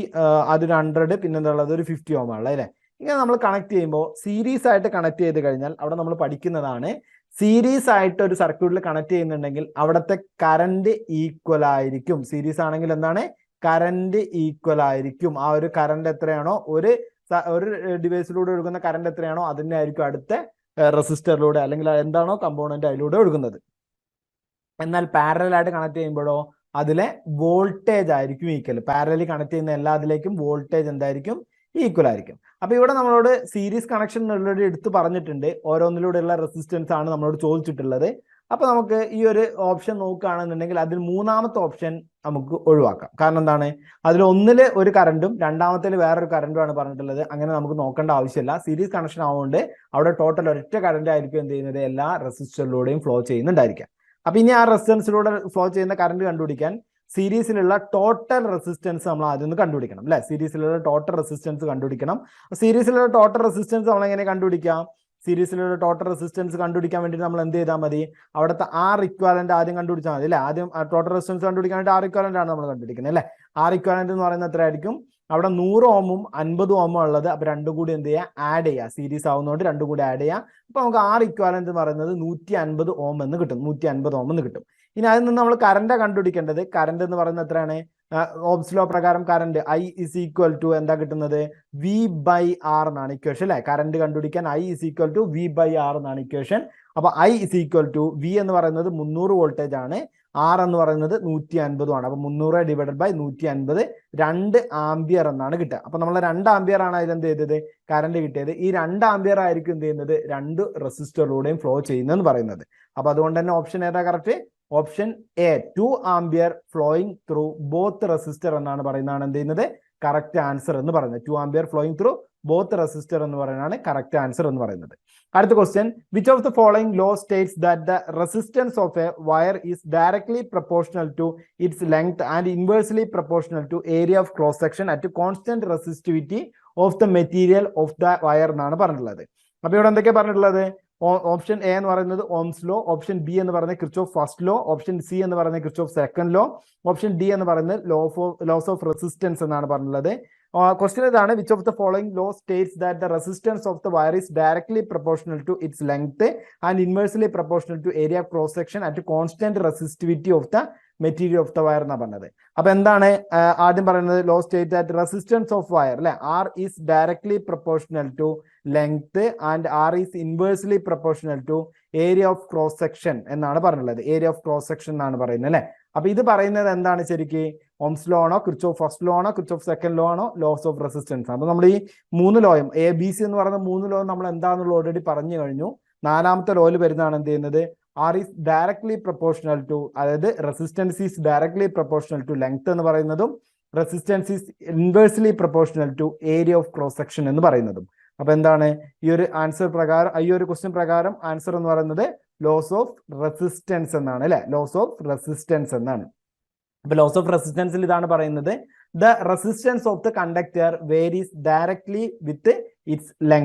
അതൊരു 100 പിന്നെ എന്താ ഉള്ളത് ഒരു 50 ഓം ആണല്ലോ അല്ലെ. ഇങ്ങനെ നമ്മൾ കണക്ട് ചെയ്യുമ്പോൾ സീരീസ് ആയിട്ട് കണക്ട് ചെയ്ത് കഴിഞ്ഞാൽ അവിടെ നമ്മൾ പഠിക്കുന്നതാണ്, സീരീസ് ആയിട്ട് ഒരു സർക്യൂട്ടിൽ കണക്ട് ചെയ്യുന്നുണ്ടെങ്കിൽ അവിടുത്തെ കറന്റ് ഈക്വൽ ആയിരിക്കും. സീരീസ് ആണെങ്കിൽ എന്താണ്, കറന്റ് ഈക്വൽ ആയിരിക്കും. ആ ഒരു കറന്റ് എത്രയാണോ ഒരു ഡിവൈസിലൂടെ ഒഴുകുന്ന കറന്റ് എത്രയാണോ അതിനെ ആയിരിക്കും അടുത്ത റെസിസ്റ്ററിലൂടെ അല്ലെങ്കിൽ എന്താണോ കമ്പോണന്റ് അതിലൂടെ ഒഴുകുന്നത്. എന്നാൽ പാരലൽ ആയിട്ട് കണക്ട് ചെയ്യുമ്പോഴോ അതിലെ വോൾട്ടേജ് ആയിരിക്കും ഈക്വൽ. പാരലലി കണക്ട് ചെയ്യുന്ന എല്ലാത്തിലേക്കും വോൾട്ടേജ് എന്തായിരിക്കും, ഈക്വൽ ആയിരിക്കും. അപ്പൊ ഇവിടെ നമ്മളോട് സീരീസ് കണക്ഷൻ ഓൾറെഡി എടുത്ത് പറഞ്ഞിട്ടുണ്ട്. ഓരോന്നിലൂടെയുള്ള റെസിസ്റ്റൻസ് ആണ് നമ്മളോട് ചോദിച്ചിട്ടുള്ളത്. അപ്പൊ നമുക്ക് ഈ ഒരു ഓപ്ഷൻ നോക്കുകയാണെന്നുണ്ടെങ്കിൽ അതിൽ മൂന്നാമത്തെ ഓപ്ഷൻ നമുക്ക് ഒഴിവാക്കാം. കാരണം എന്താണ്, അതിൽ ഒന്നില് ഒരു കറണ്ടും രണ്ടാമത്തേൽ വേറൊരു കറണ്ടും ആണ് പറഞ്ഞിട്ടുള്ളത്. അങ്ങനെ നമുക്ക് നോക്കേണ്ട ആവശ്യമില്ല. സീരീസ് കണക്ഷൻ ആവുകൊണ്ട് അവിടെ ടോട്ടൽ ഒരൊറ്റ കറന്റ് ആയിരിക്കും എന്ത് ചെയ്യുന്നത്, എല്ലാ റെസിസ്റ്ററിലൂടെയും ഫ്ലോ ചെയ്യുന്നുണ്ടായിരിക്കാം. അപ്പൊ ഇനി ആ റെസിസ്റ്റൻസിലൂടെ ഫ്ലോ ചെയ്യുന്ന കറന്റ് കണ്ടുപിടിക്കാൻ സീരീസിലുള്ള ടോട്ടൽ റെസിസ്റ്റൻസ് നമ്മൾ ആദ്യം ഒന്ന് കണ്ടുപിടിക്കണം അല്ലെ. സീരീസിലുള്ള ടോട്ടൽ റെസിസ്റ്റൻസ് കണ്ടുപിടിക്കണം. സീരീസിലുള്ള ടോട്ടൽ റെസിസ്റ്റൻസ് നമ്മൾ എങ്ങനെ കണ്ടുപിടിക്കാം, സീരീസിലുള്ള ടോട്ടൽ റെസിസ്റ്റൻസ് കണ്ടുപിടിക്കാൻ വേണ്ടിയിട്ട് നമ്മൾ എന്ത് ചെയ്താൽ മതി, അവിടുത്തെ ആർ ഇക്വാലന്റ് ആദ്യം കണ്ടുപിടിച്ചാൽ മതി അല്ലെ. ആദ്യം ടോട്ടൽ റെസിസ്റ്റൻസ് കണ്ടുപിടിക്കാൻ വേണ്ടി ആർ ഇക്വാലന്റ് ആണ് നമ്മൾ കണ്ടുപിടിക്കുന്നത് അല്ലെ. ആർ ഇക്വാലന്റ് എന്ന് പറയുന്നത് എത്രയായിരിക്കും, അവിടെ 100 ഓമും 50 ഓമും ഉള്ളത്. അപ്പൊ രണ്ടും കൂടി എന്ത് ചെയ്യുക, ആഡ് ചെയ്യുക. സീരീസ് ആവുന്നതുകൊണ്ട് രണ്ടും കൂടി ആഡ് ചെയ്യുക. അപ്പൊ നമുക്ക് ആർ ഇക്വാലന്റ് എന്ന് പറയുന്നത് 150 ഓം എന്ന് കിട്ടും. 150 ഓം എന്ന് കിട്ടും. ഇനി അതിൽ നിന്ന് നമ്മൾ കറന്റ് കണ്ടുപിടിക്കേണ്ടത്. കറന്റ് എന്ന് പറയുന്നത് എത്രയാണ്, ഓംസ് ലോ പ്രകാരം current I is equal to എന്താ കിട്ടുന്നത്, V ബൈ ആർ എന്നാണ് ഇക്വേഷൻ അല്ലെ. കറന്റ് കണ്ടുപിടിക്കാൻ I is equal to V by R എന്നാണ് ഇക്വേഷൻ. അപ്പൊ I is equal to V എന്ന് പറയുന്നത് 300 വോൾട്ടേജ് ആണ്, R എന്ന് പറയുന്നത് 150 ആണ്. അപ്പൊ 300 ഡിവൈഡഡ് ബൈ 150 2 ആംപിയർ എന്നാണ് കിട്ടുക. അപ്പൊ നമ്മൾ 2 ആംപിയർ ആണ് അതിൽ എന്ത് ചെയ്തത്, കറന്റ് കിട്ടിയത്. ഈ 2 ആംപിയർ ആയിരിക്കും എന്ത് ചെയ്യുന്നത്, 2 റെസിസ്റ്ററിലൂടെയും ഫ്ലോ ചെയ്യുന്നതെന്ന് പറയുന്നത്. അപ്പൊ അതുകൊണ്ട് തന്നെ ഓപ്ഷൻ ഏതാ correct, option A 2 ampere flowing through both resistor എന്നാണ് പറയുന്നതാണ് എന്ത് ചെയ്യുന്നത്, കറക്റ്റ് ആൻസർ എന്ന് പറയുന്നത്. 2 ampere flowing through both resistor എന്ന് പറയുന്നതാണ് കറക്റ്റ് ആൻസർ എന്ന് പറയുന്നത്. അടുത്ത question, which of the following law states that the resistance of a wire is directly proportional to its length and inversely proportional to area of cross section at constant resistivity of the material of the wire എന്നാണ് പറഞ്ഞിട്ടുള്ളത്. അപ്പൊ ഇവിടെ എന്തൊക്കെയാണ് പറഞ്ഞിട്ടുള്ളത്? Option A എന്ന് പറയുന്നത് Ohm's law, option B എന്ന് പറയുന്നത് Kirchhoff first law, option C എന്ന് പറയുന്നത് Kirchhoff second law, option D എന്ന് പറയുന്നത് ലോസ് ഓഫ് റെസിസ്റ്റൻസ് എന്നാണ് പറഞ്ഞിട്ടുള്ളത്. ക്വസ്റ്റ്യൻ ഇതാണ്, which of the following law states that the resistance of the wire is directly proportional to its length and inversely proportional to area of cross section at constant resistivity of the material of the wire എന്നാണ് പറഞ്ഞത്. അപ്പൊ എന്താണ് ആദ്യം പറയുന്നത്? Law state that resistance of wire അല്ലെ R is directly proportional to length and R is inversely proportional to area of cross section എന്നാണ് പറഞ്ഞിട്ടുള്ളത്. Area of cross section എന്നാണ് പറയുന്നത് അല്ലെ. അപ്പൊ ഇത് പറയുന്നത് എന്താണ് ശരിക്ക്? ഓംസ് ലോ ആണോ, ക്രിച്ച്ഹോഫ് ഫസ്റ്റ് ലോ ആണോ, ക്രിച്ച്ഹോഫ് സെക്കൻഡ് ലോ ആണോ, ലോസ് ഓഫ് റെസിസ്റ്റൻസ്? അപ്പൊ നമ്മൾ ഈ 3 ലോയും ABC എന്ന് പറയുന്ന 3 ലോ നമ്മൾ എന്താണെന്നുള്ള ഓൾറെഡി പറഞ്ഞു കഴിഞ്ഞു. 4ാമത്തെ ലോയിൽ വരുന്നതാണ് എന്ത് ചെയ്യുന്നത്? R is directly proportional to, അതായത് resistance is directly proportional to length എന്ന് പറയുന്നതും resistance is inversely proportional to area of cross section എന്ന് പറയുന്നതും. അപ്പൊ എന്താണ് ഈ ഒരു ആൻസർ പ്രകാരം, ഈ ഒരു ക്വസ്റ്റ്യൻ പ്രകാരം ആൻസർ എന്ന് പറയുന്നത് ലോസ് ഓഫ് റെസിസ്റ്റൻസ് എന്നാണ് അല്ലെ. ലോസ് ഓഫ് റെസിസ്റ്റൻസ് എന്നാണ്. അപ്പൊ ലോസ് ഓഫ് റെസിസ്റ്റൻസിൽ ഇതാണ് പറയുന്നത്, the resistance of the conductor varies directly with its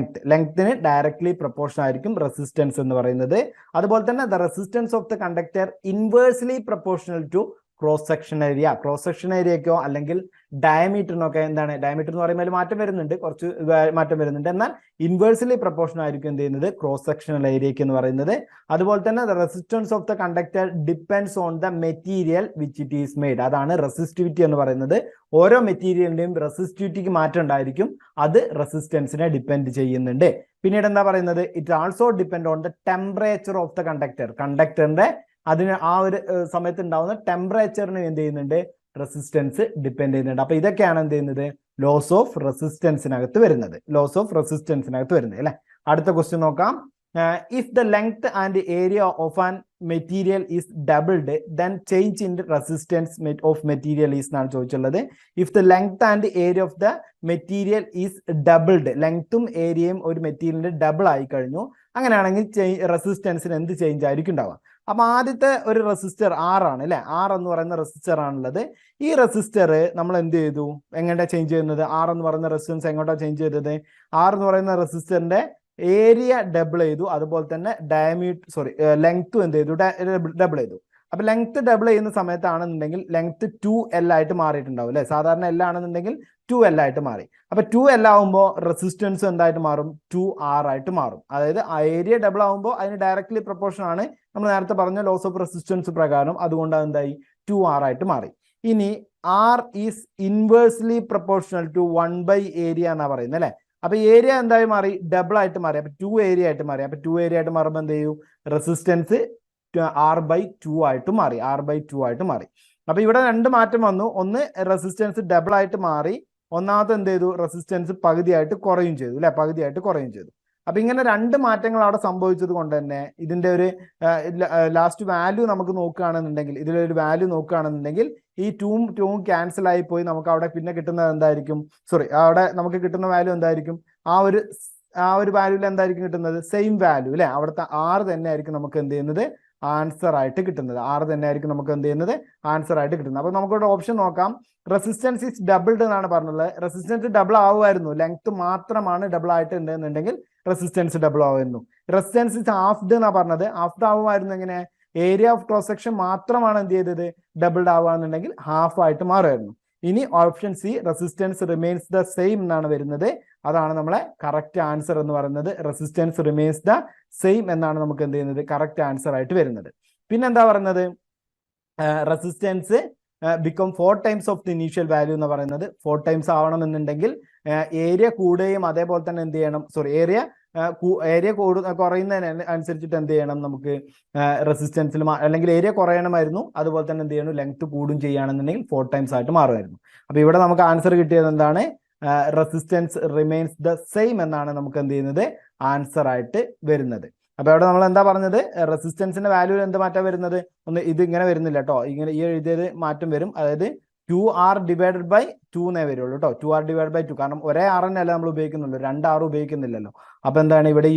ലെങ്ത്തിന് ഡയറക്ട്ലി പ്രൊപ്പോർഷൻ ആയിരിക്കും റെസിസ്റ്റൻസ് എന്ന് പറയുന്നത്. അതുപോലെ തന്നെ the resistance of the conductor inversely proportional to cross section ഏരിയക്കോ അല്ലെങ്കിൽ ഡയമീറ്ററിനൊക്കെ എന്താണ്? ഡയമീറ്റർ എന്ന് പറയുമ്പോൾ മാറ്റം വരുന്നുണ്ട്, കുറച്ച് മാറ്റം വരുന്നുണ്ട്. എന്നാൽ ഇൻവേഴ്സ്ലി പ്രൊപ്പോർഷൻ ആയിരിക്കും എന്ത് ചെയ്യുന്നത്? ക്രോസ് സെക്ഷണൽ ഏരിയക്ക് എന്ന് പറയുന്നത്. അതുപോലെ തന്നെ the resistance of the conductor depends on the material which it is made. അതാണ് റെസിസ്റ്റിവിറ്റി എന്ന് പറയുന്നത്. ഓരോ മെറ്റീരിയലിന്റെയും റെസിസ്റ്റിവിറ്റിക്ക് മാറ്റം ഉണ്ടായിരിക്കും, അത് റെസിസ്റ്റൻസിനെ ഡിപ്പെൻഡ് ചെയ്യുന്നുണ്ട്. പിന്നീട് എന്താ പറയുന്നത്? It also depend on the temperature of the കണ്ടക്ടറിന്റെ അതിന് ആ ഒരു സമയത്ത് ഉണ്ടാവുന്ന ടെമ്പറേച്ചറിന് എന്ത് ചെയ്യുന്നുണ്ട്? റെസിസ്റ്റൻസ് ഡിപ്പെൻഡ് ചെയ്യുന്നുണ്ട്. അപ്പൊ ഇതൊക്കെയാണ് എന്ത് ചെയ്യുന്നത്? ലോസ് ഓഫ് റെസിസ്റ്റൻസിനകത്ത് വരുന്നത്. ലോസ് ഓഫ് റെസിസ്റ്റൻസിനകത്ത് വരുന്നത് അല്ലെ. അടുത്ത ക്വസ്റ്റ്യൻ നോക്കാം. If the length and area of an material is doubled then change in resistance of material is എന്നാണ് ചോദിച്ചുള്ളത്. If the length and area of the material is doubled, ലെങ്ത്തും ഏരിയയും ഒരു മെറ്റീരിയലിന്റെ ഡബിൾ ആയി കഴിഞ്ഞു, അങ്ങനെയാണെങ്കിൽ റെസിസ്റ്റൻസിന് എന്ത് ചേഞ്ച് ആയിരിക്കും ഉണ്ടാവുക? അപ്പൊ ആദ്യത്തെ ഒരു റെസിസ്റ്റർ R ആണ് അല്ലെ. R എന്ന് പറയുന്ന റെസിസ്റ്റർ ആണുള്ളത്. ഈ റെസിസ്റ്റർ നമ്മൾ എന്ത് ചെയ്തു? എങ്ങോട്ടാ ചേഞ്ച് ചെയ്യുന്നത്? R എന്ന് പറയുന്ന റെസിസ്റ്റൻസ് എങ്ങോട്ടാ ചേഞ്ച് ചെയ്തത്? R എന്ന് പറയുന്ന റെസിസ്റ്ററിന്റെ ഏരിയ ഡബിൾ ചെയ്തു, അതുപോലെ തന്നെ ലെങ്ത്തും എന്ത് ചെയ്തു? ഡബിൾ ചെയ്തു. അപ്പൊ ലെങ്ത് ഡബിൾ ചെയ്യുന്ന സമയത്താണെന്നുണ്ടെങ്കിൽ ലെങ്ത് 2L ആയിട്ട് മാറിയിട്ടുണ്ടാവും അല്ലെ. സാധാരണ L ആണെന്നുണ്ടെങ്കിൽ 2L ആയിട്ട് മാറി. അപ്പൊ 2L ആവുമ്പോൾ റെസിസ്റ്റൻസ് എന്തായിട്ട് മാറും? 2R ആയിട്ട് മാറും. അതായത് ഏരിയ ഡബിൾ ആവുമ്പോൾ അതിന് ഡയറക്ട്ലി പ്രൊപ്പോർഷൻ ആണ് നമ്മൾ നേരത്തെ പറഞ്ഞ ലോസ് ഓഫ് റെസിസ്റ്റൻസ് പ്രകാരം. അതുകൊണ്ട് എന്തായി? 2R ആയിട്ട് മാറി. ഇനി R is inversely proportional to 1 area എന്നാ പറയുന്നത് അല്ലെ. അപ്പൊ ഏരിയ എന്തായി മാറി? ഡബിൾ ആയിട്ട് മാറി. അപ്പൊ 2 ഏരിയ ആയിട്ട് മാറി. അപ്പൊ 2 ഏരിയ ആയിട്ട് മാറുമ്പോൾ എന്ത് ചെയ്യും? റെസിസ്റ്റൻസ് R/2 ആയിട്ട് മാറി. R/2 ആയിട്ട് മാറി. അപ്പൊ ഇവിടെ 2 മാറ്റം വന്നു. ഒന്ന് റെസിസ്റ്റൻസ് ഡബിൾ ആയിട്ട് മാറി, ഒന്നാമത്തെ എന്ത് ചെയ്തു? റെസിസ്റ്റൻസ് പകുതിയായിട്ട് കുറയും ചെയ്തു അല്ലെ. പകുതിയായിട്ട് കുറയും ചെയ്തു. അപ്പൊ ഇങ്ങനെ 2 മാറ്റങ്ങൾ അവിടെ സംഭവിച്ചത് കൊണ്ട് തന്നെ ഇതിന്റെ ഒരു ലാസ്റ്റ് വാല്യൂ നമുക്ക് നോക്കുകയാണെന്നുണ്ടെങ്കിൽ, ഇതിലൊരു വാല്യൂ നോക്കുകയാണെന്നുണ്ടെങ്കിൽ ഈ 2 ക്യാൻസൽ ആയി പോയി നമുക്ക് അവിടെ പിന്നെ കിട്ടുന്നത് എന്തായിരിക്കും? അവിടെ നമുക്ക് കിട്ടുന്ന വാല്യൂ എന്തായിരിക്കും? ആ ഒരു വാല്യൂവിൽ എന്തായിരിക്കും കിട്ടുന്നത്? സെയിം വാല്യൂ അല്ലെ. അവിടുത്തെ R തന്നെ ആയിരിക്കും നമുക്ക് എന്ത് ചെയ്യുന്നത്? ആൻസർ ആയിട്ട് കിട്ടുന്നത്. R തന്നെ ആയിരിക്കും നമുക്ക് എന്ത് ചെയ്യുന്നത്? ആൻസർ ആയിട്ട് കിട്ടുന്നത്. അപ്പൊ നമുക്കിവിടെ ഓപ്ഷൻ നോക്കാം. റെസിസ്റ്റൻസ് ഇസ് ഡബിൾഡ് എന്നാണ് പറഞ്ഞത്. റെസിസ്റ്റൻസ് ഡബിൾ ആവുമായിരുന്നു, ലെങ്ത് മാത്രമാണ് ഡബിൾ ആയിട്ട് ഉണ്ടെന്നുണ്ടെങ്കിൽ റെസിസ്റ്റൻസ് ഡബിൾ ആവുമായിരുന്നു. റെസിസ്റ്റൻസ് ഇസ് ഹാഫ്ഡ് എന്നാ പറഞ്ഞത്. ഹാഫ്ഡ് ആവുമായിരുന്നു എങ്ങനെ? ഏരിയ ഓഫ് ക്രോസ് സെക്ഷൻ മാത്രമാണ് എന്ത് ചെയ്തത്? ഡബിൾഡ് ആവുകയാണെന്നുണ്ടെങ്കിൽ ഹാഫ് ആയിട്ട് മാറുമായിരുന്നു. ഇനി option C, resistance remains the same എന്നാണ് വരുന്നത്. അതാണ് നമ്മളെ കറക്റ്റ് ആൻസർ എന്ന് പറയുന്നത്. റെസിസ്റ്റൻസ് റിമെയിൻസ് ദ സെയിം എന്നാണ് നമുക്ക് എന്ത് ചെയ്യുന്നത്? കറക്റ്റ് ആൻസർ ആയിട്ട് വരുന്നത്. പിന്നെന്താ പറയുന്നത്? Resistance become 4 times of the initial value എന്ന് പറയുന്നത്. 4 ടൈംസ് ആവണമെന്നുണ്ടെങ്കിൽ ഏരിയ കൂടുകയും അതേപോലെ തന്നെ എന്ത് ചെയ്യണം? ഏരിയ കുറയുന്നതിന് അനുസരിച്ചിട്ട് എന്ത് ചെയ്യണം? നമുക്ക് റെസിസ്റ്റൻസിൽ അല്ലെങ്കിൽ ഏരിയ കുറയണമായിരുന്നു, അതുപോലെ തന്നെ എന്ത് ചെയ്യണം? ലെങ്ത് കൂടും ചെയ്യുകയാണെന്നുണ്ടെങ്കിൽ 4 ടൈംസ് ആയിട്ട് മാറുമായിരുന്നു. അപ്പൊ ഇവിടെ നമുക്ക് ആൻസർ കിട്ടിയത് എന്താണ്? റെസിസ്റ്റൻസ് റിമെയിൻസ് ദ സെയിം എന്നാണ് നമുക്ക് എന്ത് ചെയ്യുന്നത്? ആൻസർ ആയിട്ട് വരുന്നത്. അപ്പൊ അവിടെ നമ്മൾ എന്താ പറഞ്ഞത്? റെസിസ്റ്റൻസിന്റെ വാല്യൂവിൽ എന്ത് മാറ്റം വരുന്നത്? ഇത് ഇങ്ങനെ വരുന്നില്ല കേട്ടോ. ഇങ്ങനെ ഈ എഴുതിയത് മാറ്റം വരും. അതായത് 2R ഡിവൈഡഡ് ബൈ 2 എന്നേ വരുള്ളൂ കേട്ടോ. 2R ഡിവൈഡ് ബൈ 2, കാരണം ഒരേ R തന്നെയല്ല നമ്മൾ ഉപയോഗിക്കുന്നുള്ളൂ, 2 R ഉപയോഗിക്കുന്നില്ലല്ലോ. അപ്പൊ എന്താണ് ഇവിടെ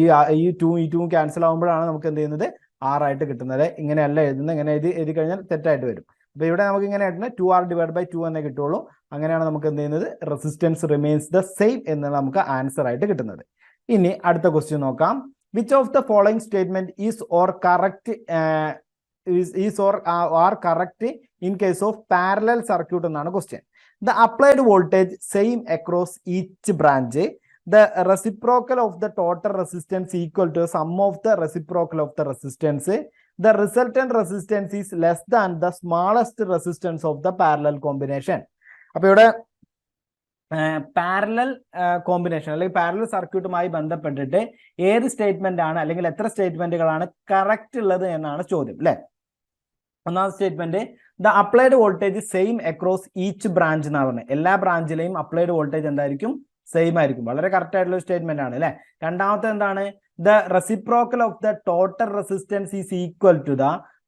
ഈ 2 ക്യാൻസൽ ആകുമ്പോഴാണ് നമുക്ക് എന്ത് ചെയ്യുന്നത്, R ആയിട്ട് കിട്ടുന്നത്. ഇങ്ങനെയല്ല എഴുതുന്നത്, ഇങ്ങനെ എഴുതി കഴിഞ്ഞാൽ തെറ്റായിട്ട് വരും. അപ്പൊ ഇവിടെ നമുക്ക് ഇങ്ങനെ ആയിട്ട് 2R ഡിവൈഡ് ബൈ 2 എന്നേ കിട്ടുള്ളൂ. അങ്ങനെയാണ് നമുക്ക് എന്ത് ചെയ്യുന്നത്, റെസിസ്റ്റൻസ് റിമെയിൻസ് ദ സെയിം എന്ന് നമുക്ക് ആൻസർ ആയിട്ട് കിട്ടുന്നത്. ഇനി അടുത്ത ക്വസ്റ്റ്യൻ നോക്കാം. Which of the following statement is or correct are correct in case of parallel circuit എന്നാണ് question. The applied voltage same across each branch. The reciprocal of the total resistance equal to sum of the reciprocal of the resistance. The resultant resistance is less than the smallest resistance of the parallel combination. അപ്പോൾ ഇവിടെ parallel combination അല്ലെങ്കിൽ parallel സർക്യൂട്ടുമായി ബന്ധപ്പെട്ടിട്ട് ഏത് statement ആണ് അല്ലെങ്കിൽ എത്ര സ്റ്റേറ്റ്മെന്റുകളാണ് correct ഉള്ളത് എന്നാണ് ചോദ്യം അല്ലെ. ഒന്നാമത്തെ statement, the applied voltage same across each branch എന്നാണ് പറഞ്ഞത്. എല്ലാ ബ്രാഞ്ചിലെയും അപ്ലൈഡ് വോൾട്ടേജ് എന്തായിരിക്കും, സെയിം ആയിരിക്കും. വളരെ കറക്റ്റ് ആയിട്ടുള്ള സ്റ്റേറ്റ്മെന്റ് ആണ് അല്ലെ. രണ്ടാമത്തെ എന്താണ്, the reciprocal of the total resistance is equal to the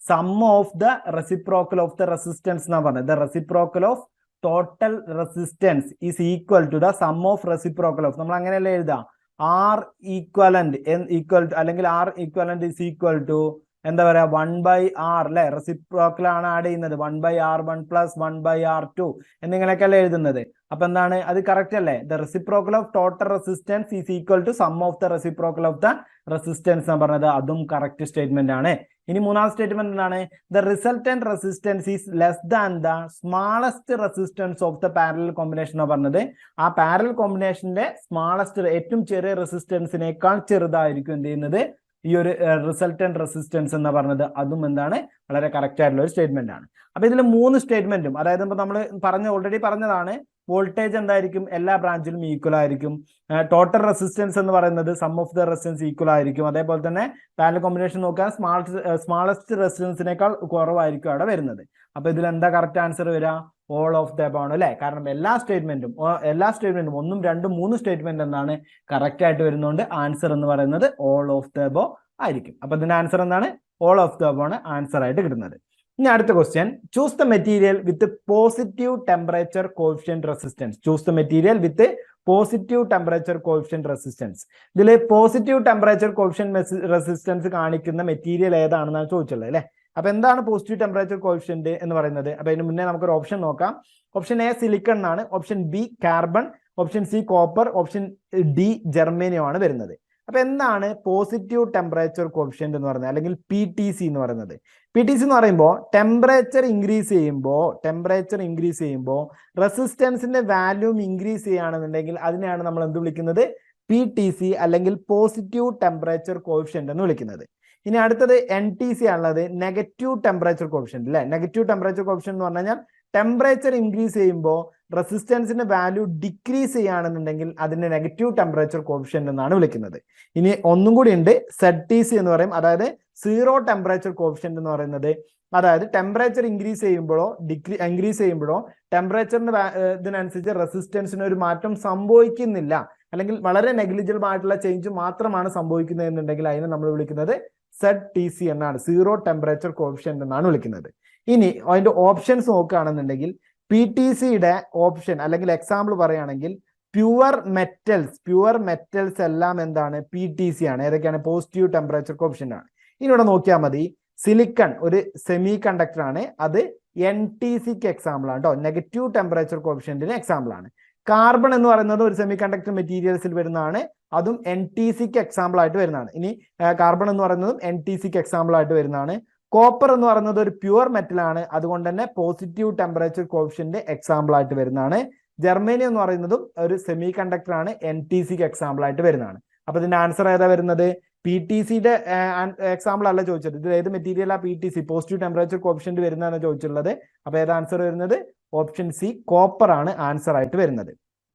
sum of the reciprocal of the resistance എന്നാണ് പറഞ്ഞത്. The reciprocal of total resistance is equal to the sum of reciprocal of, നമ്മൾ അങ്ങനെയല്ലേ എഴുതാം, R equivalent equal to, അല്ലെങ്കിൽ R equivalent is equal to എന്താ പറയാ 1/R അല്ലെ. Reciprocal ആണ് ആഡ് ചെയ്യുന്നത്, 1/R1 + 1/R2 എന്നിങ്ങനെയൊക്കെയല്ലേ എഴുതുന്നത്. അപ്പൊ എന്താണ്, അത് കറക്റ്റ് അല്ലേ. The reciprocal of total resistance is equal to sum of the reciprocal of the resistance എന്ന് പറഞ്ഞത്, അതും കറക്റ്റ് സ്റ്റേറ്റ്മെന്റ് ആണ്. ഇനി മൂന്നാം സ്റ്റേറ്റ്മെന്റ് എന്താണ്, the resultant resistance is less than the smallest resistance of the parallel combination എന്ന് പറഞ്ഞത്, ആ പാരലൽ കോമ്പിനേഷന്റെ സ്മാളസ്റ്റ് ഏറ്റവും ചെറിയ റെസിസ്റ്റൻസിനേക്കാൾ ചെറുതായിരിക്കും എന്ത് ചെയ്യുന്നത്, ഈ ഒരു റിസൾട്ടന്റ് റെസിസ്റ്റൻസ് എന്ന് പറഞ്ഞത്. അതും എന്താണ്, വളരെ കറക്റ്റ് ആയിട്ടുള്ള ഒരു സ്റ്റേറ്റ്മെന്റ് ആണ്. അപ്പൊ ഇതിൽ മൂന്ന് സ്റ്റേറ്റ്മെന്റും, അതായത് ഇപ്പൊ നമ്മൾ ഓൾറെഡി പറഞ്ഞതാണ്, വോൾട്ടേജ് എന്തായിരിക്കും, എല്ലാ ബ്രാഞ്ചിലും ഈക്വൽ ആയിരിക്കും. ടോട്ടൽ റെസിസ്റ്റൻസ് എന്ന് പറയുന്നത് sum of the resistance equal ആയിരിക്കും. അതേപോലെ തന്നെ പാരലൽ കോമ്പിനേഷൻ നോക്കാൻ സ്മാളസ്റ്റ് റെസിസ്റ്റൻസിനേക്കാൾ കുറവായിരിക്കും അവിടെ വരുന്നത്. അപ്പൊ ഇതിൽ എന്താ കറക്റ്റ് ആൻസർ വരിക, ഓൾ ഓഫ് ദ അബവ് ആണ് അല്ലെ. കാരണം എല്ലാ സ്റ്റേറ്റ്മെന്റും 1, 2, 3 സ്റ്റേറ്റ്മെന്റ് എന്താണ് കറക്റ്റ് ആയിട്ട് വരുന്നതുകൊണ്ട് ആൻസർ എന്ന് പറയുന്നത് ഓൾ ഓഫ് ദ അബവ് ആയിരിക്കും. അപ്പൊ ഇതിന്റെ ആൻസർ എന്താണ്, ഓൾ ഓഫ് ദ അബവ് ആണ് ആൻസർ ആയിട്ട് കിട്ടുന്നത്. ഇനി അടുത്ത question, choose the material with positive temperature coefficient resistance. Choose the material with positive temperature coefficient resistance. ഇതിൽ പോസിറ്റീവ് ടെമ്പറേച്ചർ കോഎഫിഷ്യന്റ് റെസിസ്റ്റൻസ് കാണിക്കുന്ന മെറ്റീരിയൽ ഏതാണെന്നാണ് ചോദിച്ചുള്ളത് അല്ലെ. അപ്പൊ എന്താണ് പോസിറ്റീവ് ടെമ്പറേച്ചർ കോഎഫിഷ്യന്റ് എന്ന് പറയുന്നത്? അപ്പൊ അതിന് മുന്നേ നമുക്കൊരു ഓപ്ഷൻ നോക്കാം. ഓപ്ഷൻ എ സിലിക്കൺ എന്നാണ്, option B carbon, option C copper, option D germanium ആണ് വരുന്നത്. അപ്പൊ എന്താണ് പോസിറ്റീവ് ടെമ്പറേച്ചർ കോഎഫിഷ്യന്റ് എന്ന് പറയുന്നത്, അല്ലെങ്കിൽ PTC എന്ന് പറയുന്നത്? PTC എന്ന് പറയുമ്പോൾ ടെമ്പറേച്ചർ ഇൻക്രീസ് ചെയ്യുമ്പോൾ റെസിസ്റ്റൻസിന്റെ വാല്യൂം ഇൻക്രീസ് ചെയ്യുകയാണെന്നുണ്ടെങ്കിൽ അതിനെയാണ് നമ്മൾ എന്ത് വിളിക്കുന്നത്, PTC അല്ലെങ്കിൽ പോസിറ്റീവ് ടെമ്പറേച്ചർ കോഎഫിഷ്യന്റ് എന്ന് വിളിക്കുന്നത്. ഇനി അടുത്തത് NTC ആണുള്ളത്, നെഗറ്റീവ് ടെമ്പറേച്ചർ കോഎഫിഷ്യന്റ് അല്ലെ. നെഗറ്റീവ് ടെമ്പറേച്ചർ കോഎഫിഷ്യന്റ് എന്ന് പറഞ്ഞു കഴിഞ്ഞാൽ ടെമ്പറേച്ചർ ഇൻക്രീസ് ചെയ്യുമ്പോൾ റെസിസ്റ്റൻസിന്റെ വാല്യൂ ഡിക്രീസ് ചെയ്യുകയാണെന്നുണ്ടെങ്കിൽ അതിനെ നെഗറ്റീവ് ടെമ്പറേച്ചർ കോഎഫിഷ്യന്റ് എന്നാണ് വിളിക്കുന്നത്. ഇനി ഒന്നും കൂടി ഉണ്ട്, ZTC എന്ന് പറയും, അതായത് സീറോ ടെമ്പറേച്ചർ കോഎഫിഷ്യന്റ് എന്ന് പറയുന്നത്, അതായത് ടെമ്പറേച്ചർ ഇൻക്രീസ് ചെയ്യുമ്പോഴോ ടെമ്പറേച്ചറിന്റെ ഇതിനനുസരിച്ച് റെസിസ്റ്റൻസിന് ഒരു മാറ്റം സംഭവിക്കുന്നില്ല, അല്ലെങ്കിൽ വളരെ നെഗ്ലിജിബിൾ ആയിട്ടുള്ള ചേഞ്ച് മാത്രമാണ് സംഭവിക്കുന്നത് എന്നുണ്ടെങ്കിൽ അതിനെ നമ്മൾ വിളിക്കുന്നത് ZTC എന്നാണ്, സീറോ ടെമ്പറേച്ചർ കോഎഫിഷ്യന്റ് എന്നാണ് വിളിക്കുന്നത്. ഇനി അതിന്റെ ഓപ്ഷൻസ് നോക്കുകയാണെന്നുണ്ടെങ്കിൽ PTCയുടെ ഓപ്ഷൻ അല്ലെങ്കിൽ എക്സാമ്പിൾ പറയുകയാണെങ്കിൽ പ്യുവർ മെറ്റൽസ് എല്ലാം എന്താണ്, PTC ആണ്. ഏതൊക്കെയാണ്, പോസിറ്റീവ് ടെമ്പറേച്ചർ കോഎഫിഷ്യന്റ് ആണ്. ഇനി ഇവിടെ നോക്കിയാൽ മതി, സിലിക്കൺ ഒരു സെമി കണ്ടക്ടർ ആണ്, അത് NTCക്ക് എക്സാമ്പിൾ ആണ് കേട്ടോ, നെഗറ്റീവ് ടെമ്പറേച്ചർ കോഎഫിഷ്യന്റിന് എക്സാമ്പിൾ ആണ്. കാർബൺ എന്ന് പറയുന്നത് ഒരു സെമി കണ്ടക്ടർ മെറ്റീരിയൽസിൽ വരുന്നതാണ്, അതും NTCക്ക് എക്സാമ്പിൾ ആയിട്ട് വരുന്നതാണ്. ഇനി കാർബൺ എന്ന് പറയുന്നതും NTCക്ക് എക്സാമ്പിൾ ആയിട്ട് വരുന്നതാണ്. കോപ്പർ എന്ന് പറയുന്നത് ഒരു പ്യുവർ മെറ്റൽ ആണ്, അതുകൊണ്ട് തന്നെ പോസിറ്റീവ് ടെമ്പറേച്ചർ കോഎഫിഷ്യന്റ് എക്സാമ്പിൾ ആയിട്ട് വരുന്നതാണ്. ജെർമേനിയം എന്ന് പറയുന്നതും ഒരു സെമി കണ്ടക്ടർ ആണ്, NTCക്ക് എക്സാമ്പിൾ ആയിട്ട് വരുന്നതാണ്. അപ്പൊ ഇതിന്റെ ആൻസർ ഏതാ വരുന്നത്, PTCയുടെ എക്സാമ്പിൾ അല്ല ചോദിച്ചത്, ഇത് ഏത് മെറ്റീരിയൽ ആ PTC പോസിറ്റീവ് ടെമ്പറേച്ചർ കോഎഫിഷ്യന്റ് വരുന്നതാണ് ചോദിച്ചിട്ടുള്ളത്. അപ്പൊ ഏത് ആൻസർ വരുന്നത്, ഓപ്ഷൻ സി കോപ്പർ ആണ് ആൻസർ ആയിട്ട് വരുന്നത്.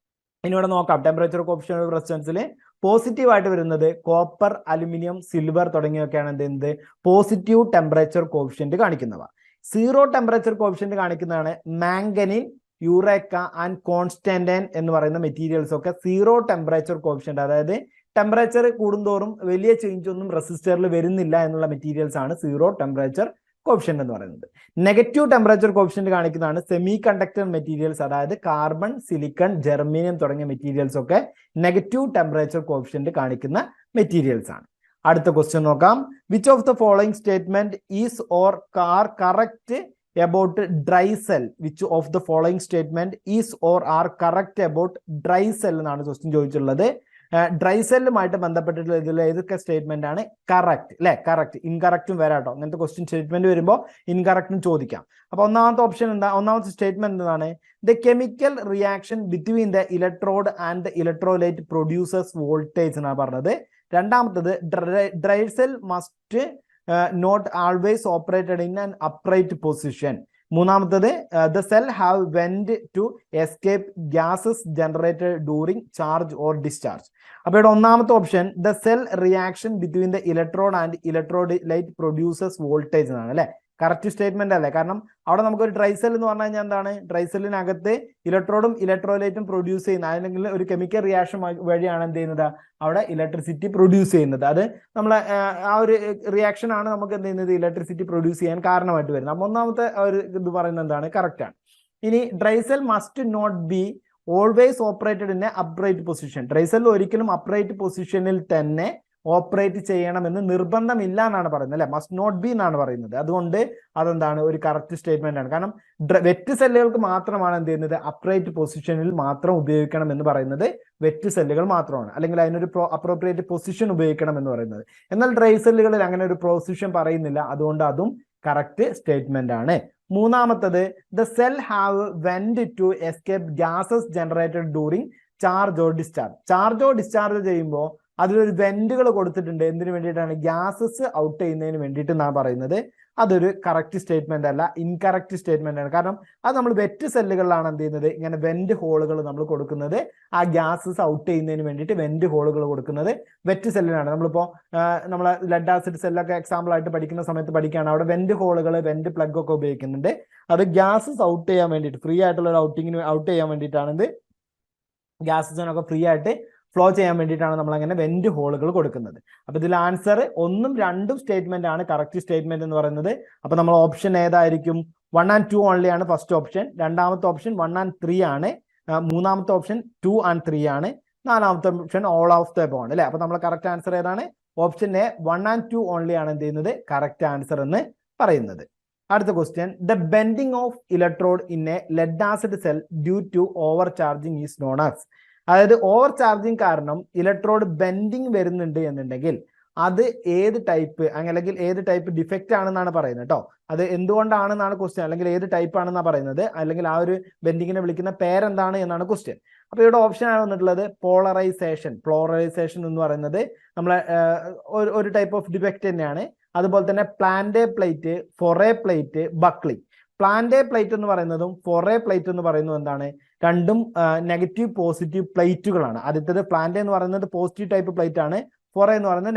ഇനി ഇവിടെ നോക്കാം, ടെമ്പറേച്ചർ കോഎഫിഷ്യന്റ് റെസിസ്റ്റൻസിൽ പോസിറ്റീവ് ആയിട്ട് വരുന്നത് കോപ്പർ, അലുമിനിയം, സിൽവർ തുടങ്ങിയൊക്കെയാണ് എന്ത് പോസിറ്റീവ് ടെമ്പറേച്ചർ കോഎഫിഷ്യന്റ് കാണിക്കുന്നവ. സീറോ ടെമ്പറേച്ചർ കോഎഫിഷ്യന്റ് കാണിക്കുന്നതാണ് മാംഗനീൻ, യൂറേക്ക ആൻഡ് കോൺസ്റ്റന്റൈൻ എന്ന് പറയുന്ന മെറ്റീരിയൽസ് ഒക്കെ സീറോ ടെമ്പറേച്ചർ കോഎഫിഷ്യന്റ്, അതായത് ടെമ്പറേച്ചർ കൂടുന്തോറും വലിയ ചേഞ്ച് ഒന്നും റെസിസ്റ്ററിൽ വരുന്നില്ല എന്നുള്ള മെറ്റീരിയൽസ് ആണ് സീറോ ടെമ്പറേച്ചർ കോഫിഷ്യന്റ് എന്ന് പറയുന്നത്. നെഗറ്റീവ് ടെമ്പറേച്ചർ കോഫിഷ്യന്റ് കാണിക്കുന്നതാണ് സെമി കണ്ടക്ടർ മെറ്റീരിയൽസ്, അതായത് കാർബൺ, സിലിക്കൺ, ജെർമേനിയം തുടങ്ങിയ മെറ്റീരിയൽസ് ഒക്കെ നെഗറ്റീവ് ടെമ്പറേച്ചർ കോഫിഷ്യന്റ് കാണിക്കുന്ന മെറ്റീരിയൽസ് ആണ്. അടുത്ത ക്വസ്റ്റ്യൻ നോക്കാം. Which of the following statement is or are correct about dry cell? Which of the following statement is or are correct about dry cell എന്നാണ് question ചോദിച്ചിട്ടുള്ളത്. Dry സെല്ലുമായിട്ട് ബന്ധപ്പെട്ടിട്ടുള്ള ഇതിൽ ഏതൊക്കെ statement ആണ് കറക്റ്റ് അല്ലെ? കറക്റ്റ്, ഇൻകറക്റ്റും വരാട്ടോ. അങ്ങനത്തെ ക്വസ്റ്റ്യൻ സ്റ്റേറ്റ്മെന്റ് വരുമ്പോൾ ഇൻകറക്റ്റും ചോദിക്കാം. അപ്പൊ ഒന്നാമത്തെ ഓപ്ഷൻ എന്താ? ഒന്നാമത്തെ സ്റ്റേറ്റ്മെന്റ് എന്താണ്? The chemical reaction between the electrode and the electrolyte produces voltage എന്നാണ് പറഞ്ഞത്. രണ്ടാമത്തത് dry cell must not always operated in an upright position. മൂന്നാമത്തത് the cell have vent to escape gases generated during charge or discharge. അപ്പൊ ഇവിടെ ഒന്നാമത്തെ option the cell reaction between the electrode and electrolyte produces voltage എന്നാണ് അല്ലെ? Correct statement അല്ലേ? കാരണം അവിടെ നമുക്കൊരു ഡ്രൈ സെൽ എന്ന് പറഞ്ഞു കഴിഞ്ഞാൽ എന്താണ്? ഡ്രൈ സെല്ലിനകത്ത് ഇലക്ട്രോഡും ഇലക്ട്രോലൈറ്റും പ്രൊഡ്യൂസ് ചെയ്യുന്ന, അല്ലെങ്കിൽ ഒരു കെമിക്കൽ റിയാക്ഷൻ വഴിയാണ് എന്ത് ചെയ്യുന്നത്? അവിടെ ഇലക്ട്രിസിറ്റി പ്രൊഡ്യൂസ് ചെയ്യുന്നത്. അത് നമ്മളെ ആ ഒരു റിയാക്ഷൻ ആണ് നമുക്ക് എന്ത് ചെയ്യുന്നത്? ഇലക്ട്രിസിറ്റി പ്രൊഡ്യൂസ് ചെയ്യാൻ കാരണമായിട്ട് വരുന്നത്. അപ്പൊ ഒന്നാമത്തെ ഒരു ഇത് പറയുന്നത് എന്താണ്? കറക്റ്റ് ആണ്. ഇനി dry cell must not be always operated in a upright position. Dry cell ഒരിക്കലും അപ്രൈറ്റ് പൊസിഷനിൽ തന്നെ ഓപ്പറേറ്റ് ചെയ്യണമെന്ന് നിർബന്ധമില്ല എന്നാണ് പറയുന്നത് അല്ലെ? മസ്റ്റ് നോട്ട് ബി എന്നാണ് പറയുന്നത്. അതുകൊണ്ട് അതെന്താണ്? ഒരു കറക്റ്റ് സ്റ്റേറ്റ്മെന്റ് ആണ്. കാരണം വെറ്റ് സെല്ലുകൾക്ക് മാത്രമാണ് എന്ത് ചെയ്യുന്നത്? അപ്രൈറ്റ് പൊസിഷനിൽ മാത്രം ഉപയോഗിക്കണം എന്ന് പറയുന്നത് വെറ്റ് സെല്ലുകൾ മാത്രമാണ്, അല്ലെങ്കിൽ അതിനൊരു അപ്രോപ്രിയേറ്റ് പൊസിഷൻ ഉപയോഗിക്കണം എന്ന് പറയുന്നത്. എന്നാൽ ഡ്രൈ സെല്ലുകളിൽ അങ്ങനെ ഒരു പൊസിഷൻ പറയുന്നില്ല. അതുകൊണ്ട് അതും കറക്റ്റ് സ്റ്റേറ്റ്മെന്റ് ആണ്. മൂന്നാമത്തത് the cell have vent to escape gases generated during charge or discharge. Charge or discharge ചെയ്യുമ്പോൾ അതിലൊരു വെന്റുകൾ കൊടുത്തിട്ടുണ്ട്. എന്തിനു വേണ്ടിയിട്ടാണ്? ഗ്യാസസ് ഔട്ട് ചെയ്യുന്നതിന് വേണ്ടിയിട്ട് എന്നാണ് പറയുന്നത്. അതൊരു കറക്റ്റ് സ്റ്റേറ്റ്മെന്റ് അല്ല, ഇൻകറക്റ്റ് സ്റ്റേറ്റ്മെന്റ് ആണ്. കാരണം അത് നമ്മൾ വെറ്റ് സെല്ലുകളിലാണ് എന്ത് ചെയ്യുന്നത്? ഇങ്ങനെ വെന്റ് ഹോളുകൾ നമ്മൾ കൊടുക്കുന്നത്. ആ ഗ്യാസസ് ഔട്ട് ചെയ്യുന്നതിന് വേണ്ടിയിട്ട് വെന്റ് ഹോളുകൾ കൊടുക്കുന്നത് വെറ്റ് സെല്ലിനാണ്. നമ്മളിപ്പോ നമ്മളെ ലെഡ് ആസിഡ് സെല്ലൊക്കെ എക്സാമ്പിൾ ആയിട്ട് പഠിക്കുന്ന സമയത്ത് പഠിക്കുകയാണ്. അവിടെ വെന്റ് ഹോളുകൾ, വെന്റ് പ്ലഗ് ഒക്കെ ഉപയോഗിക്കുന്നുണ്ട്. അത് ഗ്യാസസ് ഔട്ട് ചെയ്യാൻ വേണ്ടിയിട്ട്, ഫ്രീ ആയിട്ടുള്ള ഒരു ഔട്ട് ചെയ്യാൻ വേണ്ടിയിട്ടാണ് ഇത് ഗ്യാസസിനൊക്കെ ഫ്രീ ആയിട്ട് ഫ്ലോ ചെയ്യാൻ വേണ്ടിയിട്ടാണ് നമ്മൾ അങ്ങനെ വെന്റ് ഹോളുകൾ കൊടുക്കുന്നത്. അപ്പൊ ഇതിൽ ആൻസർ 1ഉം 2ഉം സ്റ്റേറ്റ്മെന്റ് ആണ് കറക്റ്റ് സ്റ്റേറ്റ്മെന്റ് എന്ന് പറയുന്നത്. അപ്പൊ നമ്മൾ ഓപ്ഷൻ ഏതായിരിക്കും? 1 and 2 ഓൺലി ആണ് ഫസ്റ്റ് ഓപ്ഷൻ. രണ്ടാമത്തെ ഓപ്ഷൻ 1 and 3 ആണ്. മൂന്നാമത്തെ ഓപ്ഷൻ 2 and 3 ആണ്. നാലാമത്തെ option all of the above ആണ് അല്ലെ? അപ്പൊ നമ്മൾ കറക്റ്റ് ആൻസർ ഏതാണ്? ഓപ്ഷൻ എ 1 and 2 ഓൺലി ആണ് എന്ത് ചെയ്യുന്നത്? കറക്റ്റ് ആൻസർ എന്ന് പറയുന്നത്. അടുത്ത question the bending of electrode in a lead acid cell due to overcharging is known as. അതായത് ഓവർ ചാർജിങ് കാരണം ഇലക്ട്രോഡ് ബെൻഡിങ് വരുന്നുണ്ട് എന്നുണ്ടെങ്കിൽ അത് ഏത് ടൈപ്പ്, അല്ലെങ്കിൽ ഏത് ടൈപ്പ് ഡിഫക്റ്റ് ആണെന്നാണ് പറയുന്നത് കേട്ടോ. അത് എന്തുകൊണ്ടാണെന്നാണ് ക്വസ്റ്റ്യൻ, അല്ലെങ്കിൽ ഏത് ടൈപ്പ് ആണെന്നാണ് പറയുന്നത്, അല്ലെങ്കിൽ ആ ഒരു ബെൻഡിങ്ങിനെ വിളിക്കുന്ന പേരെന്താണ് എന്നാണ് ക്വസ്റ്റ്യൻ. അപ്പൊ ഇവിടെ ഓപ്ഷൻ ആണ് വന്നിട്ടുള്ളത് പോളറൈസേഷൻ. പോളറൈസേഷൻ എന്ന് പറയുന്നത് നമ്മളെ ഒരു ടൈപ്പ് ഓഫ് ഡിഫക്റ്റ് തന്നെയാണ്. അതുപോലെ തന്നെ Plante plate, Faure plate, buckling. Plante plate എന്ന് പറയുന്നതും ഫൊറേ പ്ലേറ്റ് എന്ന് പറയുന്നതും എന്താണ്? രണ്ടും നെഗറ്റീവ് പോസിറ്റീവ് പ്ലേറ്റുകളാണ്. ആദ്യത്തേത് പ്ലാന്റേ എന്ന് പറയുന്നത് പോസിറ്റീവ് ടൈപ്പ് പ്ലേറ്റ് ആണ്. ഫൊറേ എന്ന് പറയുന്നത്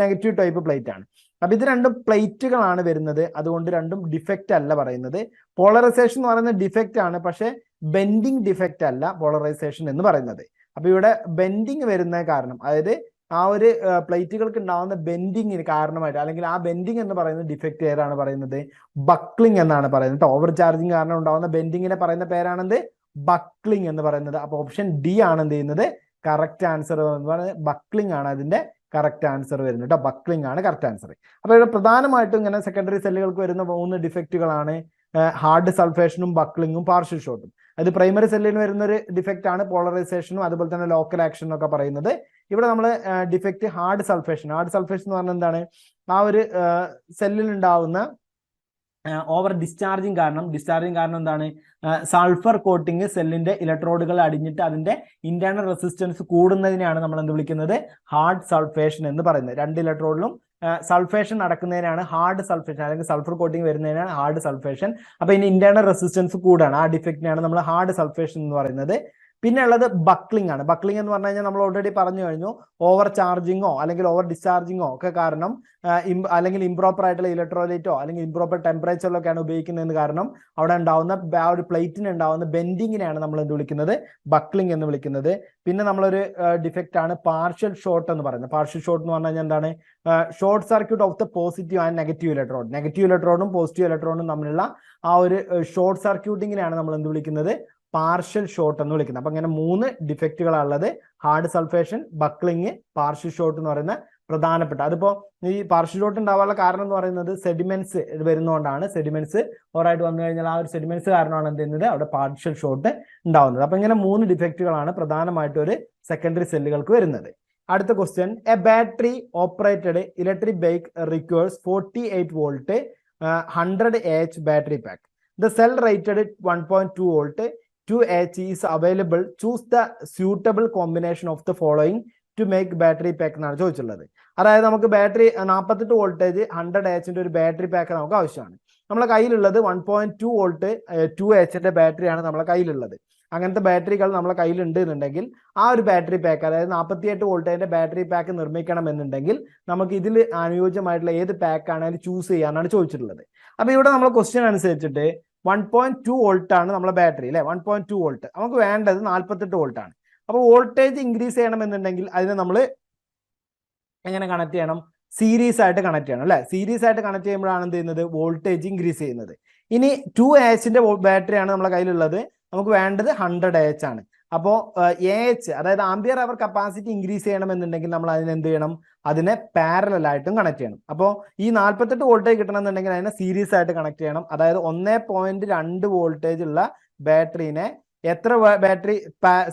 നെഗറ്റീവ് ടൈപ്പ് പ്ലേറ്റ് ആണ്. അപ്പൊ ഇത് രണ്ടും പ്ലേറ്റുകളാണ് വരുന്നത്. അതുകൊണ്ട് രണ്ടും ഡിഫക്റ്റ് അല്ല പറയുന്നത്. പോളറൈസേഷൻ എന്ന് പറയുന്നത് ഡിഫക്റ്റ് ആണ്, പക്ഷെ ബെൻഡിങ് ഡിഫക്റ്റ് അല്ല പോളറൈസേഷൻ എന്ന് പറയുന്നത്. അപ്പൊ ഇവിടെ ബെൻഡിങ് വരുന്ന കാരണം, അതായത് ആ ഒരു പ്ലേറ്റുകൾക്ക് ഉണ്ടാവുന്ന ബെൻഡിങ്ങിന് കാരണമായിട്ട്, അല്ലെങ്കിൽ ആ ബെൻഡിങ് എന്ന് പറയുന്ന ഡിഫക്റ്റ് ഏതാണ് പറയുന്നത്? ബക്ലിംഗ് എന്നാണ് പറയുന്നത്. ഓവർ ചാർജിങ് കാരണം ഉണ്ടാവുന്ന ബെൻഡിങ്ങിനെ പറയുന്ന പേരാണെന്ത്? ബക്ലിംഗ് എന്ന് പറയുന്നത്. അപ്പൊ ഓപ്ഷൻ ഡി ആണ് എന്ത് ചെയ്യുന്നത്? കറക്റ്റ് ആൻസർ എന്ന് പറയുന്നത് ബക്ലിംഗ് ആണ് അതിന്റെ കറക്റ്റ് ആൻസർ വരുന്നത് കേട്ടോ. ബക്ലിംഗ് ആണ് കറക്റ്റ് ആൻസർ. അപ്പൊ ഇവിടെ പ്രധാനമായിട്ടും ഇങ്ങനെ സെക്കൻഡറി സെല്ലുകൾക്ക് വരുന്ന 3 ഡിഫക്റ്റുകളാണ് ഹാർഡ് സൾഫേഷനും, ബക്ലിംഗും, പാർഷ്യൽ ഷോട്ടും. അത് പ്രൈമറി സെല്ലിന് വരുന്ന ഒരു ഡിഫക്റ്റ് ആണ് പോളറൈസേഷനും അതുപോലെ തന്നെ ലോക്കൽ ആക്ഷൻ എന്നൊക്കെ പറയുന്നത്. ഇവിടെ നമ്മൾ ഡിഫക്റ്റ് ഹാർഡ് സൾഫേഷൻ എന്ന് പറഞ്ഞാൽ എന്താണ്? ആ ഒരു സെല്ലിൽ ഉണ്ടാവുന്ന ഓവർ ഡിസ്ചാർജിങ് കാരണം എന്താണ്? സൾഫർ കോട്ടിങ് സെല്ലിന്റെ ഇലക്ട്രോഡുകൾ അടിഞ്ഞിട്ട് അതിന്റെ ഇന്റേണൽ റെസിസ്റ്റൻസ് കൂടുന്നതിനെയാണ് നമ്മൾ എന്ത് വിളിക്കുന്നത്? ഹാർഡ് സൾഫേഷൻ എന്ന് പറയുന്നത്. 2 ഇലക്ട്രോഡിലും സൾഫേഷൻ നടക്കുന്നതിനാണ് ഹാർഡ് സൾഫേഷൻ, അല്ലെങ്കിൽ സൾഫർ കോട്ടിങ് വരുന്നതിനാണ് ഹാർഡ് സൾഫേഷൻ. അപ്പൊ ഇനി ഇന്റേണൽ റെസിസ്റ്റൻസ് കൂടാണ്. ആ ഡിഫക്റ്റിനാണ് നമ്മൾ ഹാർഡ് സൾഫേഷൻ എന്ന് പറയുന്നത്. പിന്നെ ഉള്ളത് ബക്ലിംഗ് ആണ്. ബക്ലിംഗ് എന്ന് പറഞ്ഞു കഴിഞ്ഞാൽ നമ്മൾ ഓൾറെഡി പറഞ്ഞു കഴിഞ്ഞു, ഓവർ ചാർജിങ്ങോ അല്ലെങ്കിൽ ഓവർ ഡിസ്ചാർജിങ്ങോ ഒക്കെ കാരണം അല്ലെങ്കിൽ ഇംപ്രോപ്പർ ആയിട്ടുള്ള ഇലക്ട്രോലൈറ്റോ അല്ലെങ്കിൽ ഇംപ്രോപ്പർ ടെമ്പറേച്ചറിലൊക്കെയാണ് ഉപയോഗിക്കുന്നതെന്ന് കാരണം അവിടെ ഉണ്ടാവുന്ന ആ ഒരു പ്ലേറ്റിന് ഉണ്ടാവുന്ന ബെൻഡിങ്ങിനെയാണ് നമ്മൾ എന്ത് വിളിക്കുന്നത്, ബക്ലിംഗ് എന്ന് വിളിക്കുന്നത്. പിന്നെ നമ്മളൊരു ഡിഫക്റ്റ് ആണ് പാർഷ്യൽ ഷോർട്ട് എന്ന് പറയുന്നത്. പാർഷ്യൽ ഷോർട്ട് എന്ന് പറഞ്ഞു കഴിഞ്ഞാൽ എന്താണ്, short circuit of the positive and negative electrode. Negative ഇലക്ട്രോഡും പോസിറ്റീവ് ഇലക്ട്രോഡും തമ്മിലുള്ള ആ ഒരു ഷോർട്ട് സർക്യൂട്ടിങ്ങിനെയാണ് നമ്മൾ എന്ത് വിളിക്കുന്നത്, പാർഷ്യൽ ഷോർട്ട് എന്ന് വിളിക്കുന്നത്. അപ്പൊ അങ്ങനെ 3 ഡിഫക്റ്റുകളാണുള്ളത്: hard sulphation, buckling, partial short എന്ന് പറയുന്ന പ്രധാനപ്പെട്ട. അതിപ്പോ ഈ പാർഷ്യൽ ഷോർട്ട് ഉണ്ടാവാനുള്ള കാരണം എന്ന് പറയുന്നത് സെഡിമെന്റ്സ് വരുന്നതുകൊണ്ടാണ്. സെഡിമെന്റ്സ് ഓവറായിട്ട് വന്നു കഴിഞ്ഞാൽ ആ ഒരു സെഡിമെന്റ്സ് കാരണമാണ് എന്ത് ചെയ്യുന്നത്, അവിടെ പാർഷ്യൽ ഷോർട്ട് ഉണ്ടാവുന്നത്. അപ്പൊ ഇങ്ങനെ 3 ഡിഫക്റ്റുകളാണ് പ്രധാനമായിട്ട് ഒരു സെക്കൻഡറി സെല്ലുകൾക്ക് വരുന്നത്. അടുത്ത question, A battery operated electric bike requires 48 volt 100 Ah battery pack. The cell rated 1.2 volt 2H is available. Choose the suitable combination of the following to make battery pack എന്നാണ് ചോദിച്ചിട്ടുള്ളത്. അതായത് നമുക്ക് ബാറ്ററി 48 വോൾട്ടേജ് 100 Hന്റെ ഒരു battery pack നമുക്ക് ആവശ്യമാണ്. നമ്മളെ കയ്യിലുള്ളത് 1.2 volt 2Hന്റെ ബാറ്ററിയാണ് നമ്മളെ കയ്യിലുള്ളത്. അങ്ങനത്തെ ബാറ്ററികൾ നമ്മളെ കയ്യിലുണ്ട് എന്നുണ്ടെങ്കിൽ ആ ഒരു ബാറ്ററി പാക്ക്, അതായത് 48 വോൾട്ടേജിന്റെ ബാറ്ററി പാക്ക് നിർമ്മിക്കണം എന്നുണ്ടെങ്കിൽ നമുക്ക് ഇതിൽ അനുയോജ്യമായിട്ടുള്ള ഏത് പാക്ക് ആണെങ്കിലും ചൂസ് ചെയ്യാനാണ് ചോദിച്ചിട്ടുള്ളത്. അപ്പൊ ഇവിടെ നമ്മൾ ക്വസ്റ്റ്യൻ അനുസരിച്ചിട്ട് 1.2 വോൾട്ട് ആണ് നമ്മളെ ബാറ്ററി അല്ലെ, 1.2 വോൾട്ട്. നമുക്ക് വേണ്ടത് 48 വോൾട്ട് ആണ്. അപ്പൊ വോൾട്ടേജ് ഇൻക്രീസ് ചെയ്യണം എന്നുണ്ടെങ്കിൽ അതിനെ നമ്മൾ എങ്ങനെ കണക്ട് ചെയ്യണം, സീരീസ് ആയിട്ട് കണക്ട് ചെയ്യണം അല്ലെ. സീരീസ് ആയിട്ട് കണക്ട് ചെയ്യുമ്പോഴാണ് എന്ത് ചെയ്യുന്നത്, വോൾട്ടേജ് ഇൻക്രീസ് ചെയ്യുന്നത്. ഇനി 2Hന്റെ ബാറ്ററിയാണ് നമ്മളെ കയ്യിലുള്ളത്, നമുക്ക് വേണ്ടത് 100 Ah ആണ്. അപ്പോൾ AH അതായത് ആംപിയർ അവർ കപ്പാസിറ്റി ഇൻക്രീസ് ചെയ്യണം എന്നുണ്ടെങ്കിൽ നമ്മൾ അതിന് എന്ത് ചെയ്യണം, അതിനെ പാരലൽ ആയിട്ടും കണക്ട് ചെയ്യണം. അപ്പോൾ ഈ 48 വോൾട്ടേജ് കിട്ടണമെന്നുണ്ടെങ്കിൽ അതിനെ സീരീസ് ആയിട്ട് കണക്ട് ചെയ്യണം. അതായത് 1.2 വോൾട്ടേജ് ഉള്ള ബാറ്ററിനെ എത്ര ബാറ്ററി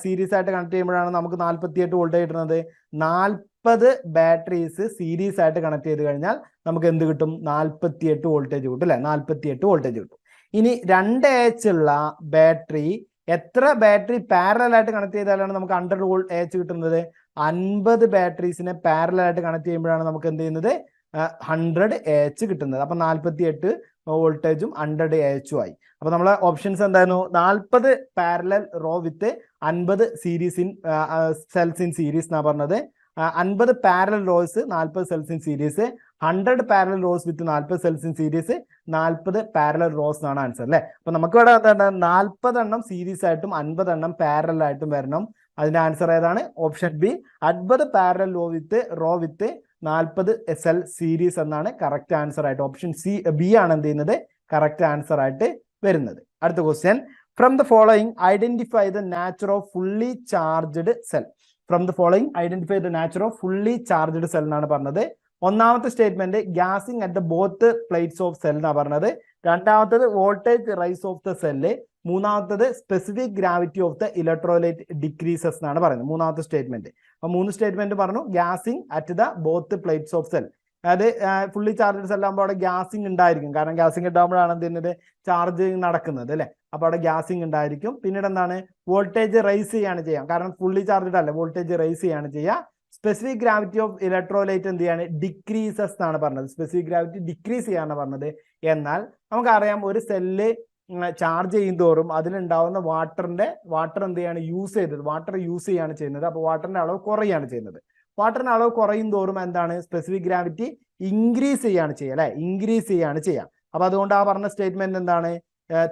സീരീസ് ആയിട്ട് കണക്ട് ചെയ്യുമ്പോഴാണ് നമുക്ക് 48 വോൾട്ടേജ് കിട്ടുന്നത്, 40 ബാറ്ററീസ് സീരീസ് ആയിട്ട് കണക്ട് ചെയ്ത് കഴിഞ്ഞാൽ നമുക്ക് എന്ത് കിട്ടും, 48 വോൾട്ടേജ് കിട്ടും അല്ലെ, 48 വോൾട്ടേജ് കിട്ടും. ഇനി 2H ഉള്ള ബാറ്ററി എത്ര ബാറ്ററി പാരലൽ ആയിട്ട് കണക്ട് ചെയ്താലാണ് നമുക്ക് 100 വോൾട്ട് AH കിട്ടുന്നത്, 50 ബാറ്ററീസിനെ പാരലൽ ആയിട്ട് കണക്ട് ചെയ്യുമ്പോഴാണ് നമുക്ക് എന്ത് ചെയ്യുന്നത്, 100 AH കിട്ടുന്നത്. അപ്പൊ 48 വോൾട്ടേജും 100 AH ആയി. അപ്പൊ നമ്മളെ ഓപ്ഷൻസ് എന്തായിരുന്നു, 40 parallel row with 50 series in cells in series എന്നാ പറഞ്ഞത്. 50 parallel rows 40 cells in series, 100 parallel rows with 40 cells in series, 40 parallel rows എന്നാണ് ആൻസർ അല്ലെ. അപ്പൊ നമുക്ക് ഇവിടെ എന്താണ്, 40 എണ്ണം സീരീസ് ആയിട്ടും 50 എണ്ണം പാരലൽ ആയിട്ടും വരണം. അതിന്റെ ആൻസർ ഏതാണ്, option B, 50 parallel row with 40 cell series എന്നാണ് കറക്റ്റ് ആൻസർ ആയിട്ട്. ഓപ്ഷൻ ബി ആണ് എന്ത് ചെയ്യുന്നത്, കറക്റ്റ് ആൻസർ ആയിട്ട് വരുന്നത്. അടുത്ത question, from the following identify the nature of fully charged cell. From the following identify the nature of fully charged cell എന്നാണ് പറഞ്ഞത്. ഒന്നാമത്തെ statement gassing at the both plates of cell എന്നാണ് പറഞ്ഞത്. രണ്ടാമത്തത് voltage rise of the cell. മൂന്നാമത്തത് specific gravity of the electrolyte decreases എന്നാണ് പറയുന്നത്, മൂന്നാമത്തെ സ്റ്റേറ്റ്മെന്റ്. അപ്പൊ 3 സ്റ്റേറ്റ്മെന്റ് പറഞ്ഞു, gassing at the both plates of cell. അതായത് ഫുള്ളി ചാർജ്ഡ് സെൽ ആകുമ്പോൾ അവിടെ ഗ്യാസിംഗ് ഉണ്ടായിരിക്കും, കാരണം ഗ്യാസിംഗ് ഉണ്ടാകുമ്പോഴാണ് എന്ത് ചെയ്യുന്നത്, ചാർജിങ് നടക്കുന്നത് അല്ലെ. അപ്പൊ അവിടെ ഗ്യാസിംഗ് ഉണ്ടായിരിക്കും. പിന്നീട് എന്താണ്, വോൾട്ടേജ് റൈസ് ചെയ്യാണ് ചെയ്യാം, കാരണം ഫുള്ളി ചാർജ്ഡ് അല്ല, വോൾട്ടേജ് റൈസ് ചെയ്യാണ് ചെയ്യുക. സ്പെസിഫിക് ഗ്രാവിറ്റി ഓഫ് ഇലക്ട്രോലൈറ്റ് എന്ത് ചെയ്യാണ്, ഡിക്രീസസ് എന്നാണ് പറഞ്ഞത്. സ്പെസിഫിക് ഗ്രാവിറ്റി ഡിക്രീസ് ചെയ്യാനാണ് പറഞ്ഞത്. എന്നാൽ നമുക്കറിയാം ഒരു സെല്ല് ചാർജ് ചെയ്യും തോറും അതിലുണ്ടാവുന്ന വാട്ടർ എന്ത് ചെയ്യാണ്, വാട്ടർ യൂസ് ചെയ്യാണ് ചെയ്യുന്നത്. അപ്പോൾ വാട്ടറിന്റെ അളവ് കുറയാണ് ചെയ്യുന്നത്. വാട്ടറിന്റെ അളവ് കുറയും തോറും എന്താണ്, സ്പെസിഫിക് ഗ്രാവിറ്റി ഇൻക്രീസ് ചെയ്യാണ് ചെയ്യുക അല്ലെ, ഇൻക്രീസ് ചെയ്യാണ് ചെയ്യുക. അപ്പൊ അതുകൊണ്ട് ആ പറഞ്ഞ സ്റ്റേറ്റ്മെന്റ് എന്താണ്,